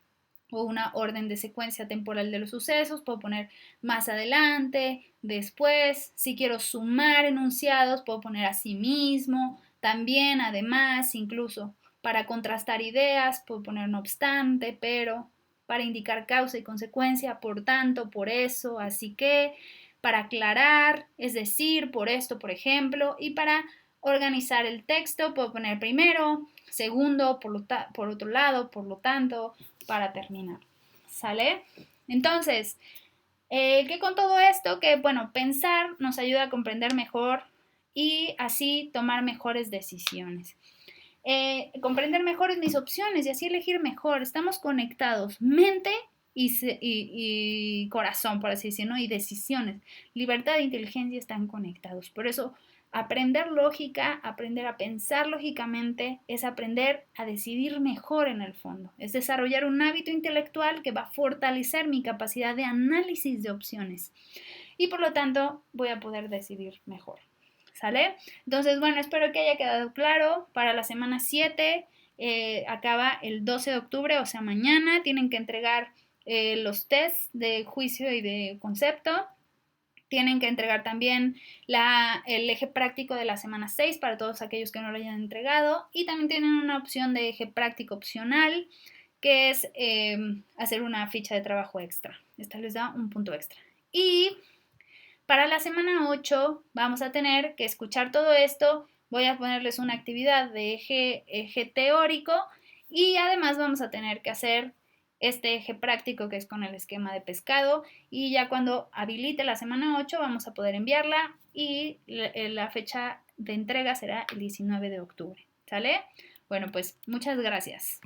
S1: o una orden de secuencia temporal de los sucesos, puedo poner más adelante, después, si quiero sumar enunciados, puedo poner asimismo, también, además, incluso para contrastar ideas, puedo poner no obstante, pero, para indicar causa y consecuencia, por tanto, por eso, así que, para aclarar, es decir, por esto, por ejemplo, y para organizar el texto, puedo poner primero, segundo, por otro lado, por lo tanto, para terminar. ¿Sale? Entonces, que con todo esto, que bueno, pensar nos ayuda a comprender mejor y así tomar mejores decisiones. Comprender mejor mis opciones y así elegir mejor. Estamos conectados, mente y corazón, por así decirlo, y decisiones. Libertad e inteligencia están conectados. Por eso, aprender lógica, aprender a pensar lógicamente, es aprender a decidir mejor en el fondo. Es desarrollar un hábito intelectual que va a fortalecer mi capacidad de análisis de opciones. Y por lo tanto, voy a poder decidir mejor. ¿Sale? Entonces, bueno, espero que haya quedado claro. Para la semana 7 acaba el 12 de octubre, o sea, mañana. Tienen que entregar los tests de juicio y de concepto. Tienen que entregar también el eje práctico de la semana 6 para todos aquellos que no lo hayan entregado. Y también tienen una opción de eje práctico opcional, que es hacer una ficha de trabajo extra. Esta les da un punto extra. Y para la semana 8 vamos a tener que escuchar todo esto. Voy a ponerles una actividad de eje teórico y además vamos a tener que hacer este eje práctico que es con el esquema de pescado, y ya cuando habilite la semana 8 vamos a poder enviarla y la fecha de entrega será el 19 de octubre. ¿Sale? Bueno, pues muchas gracias.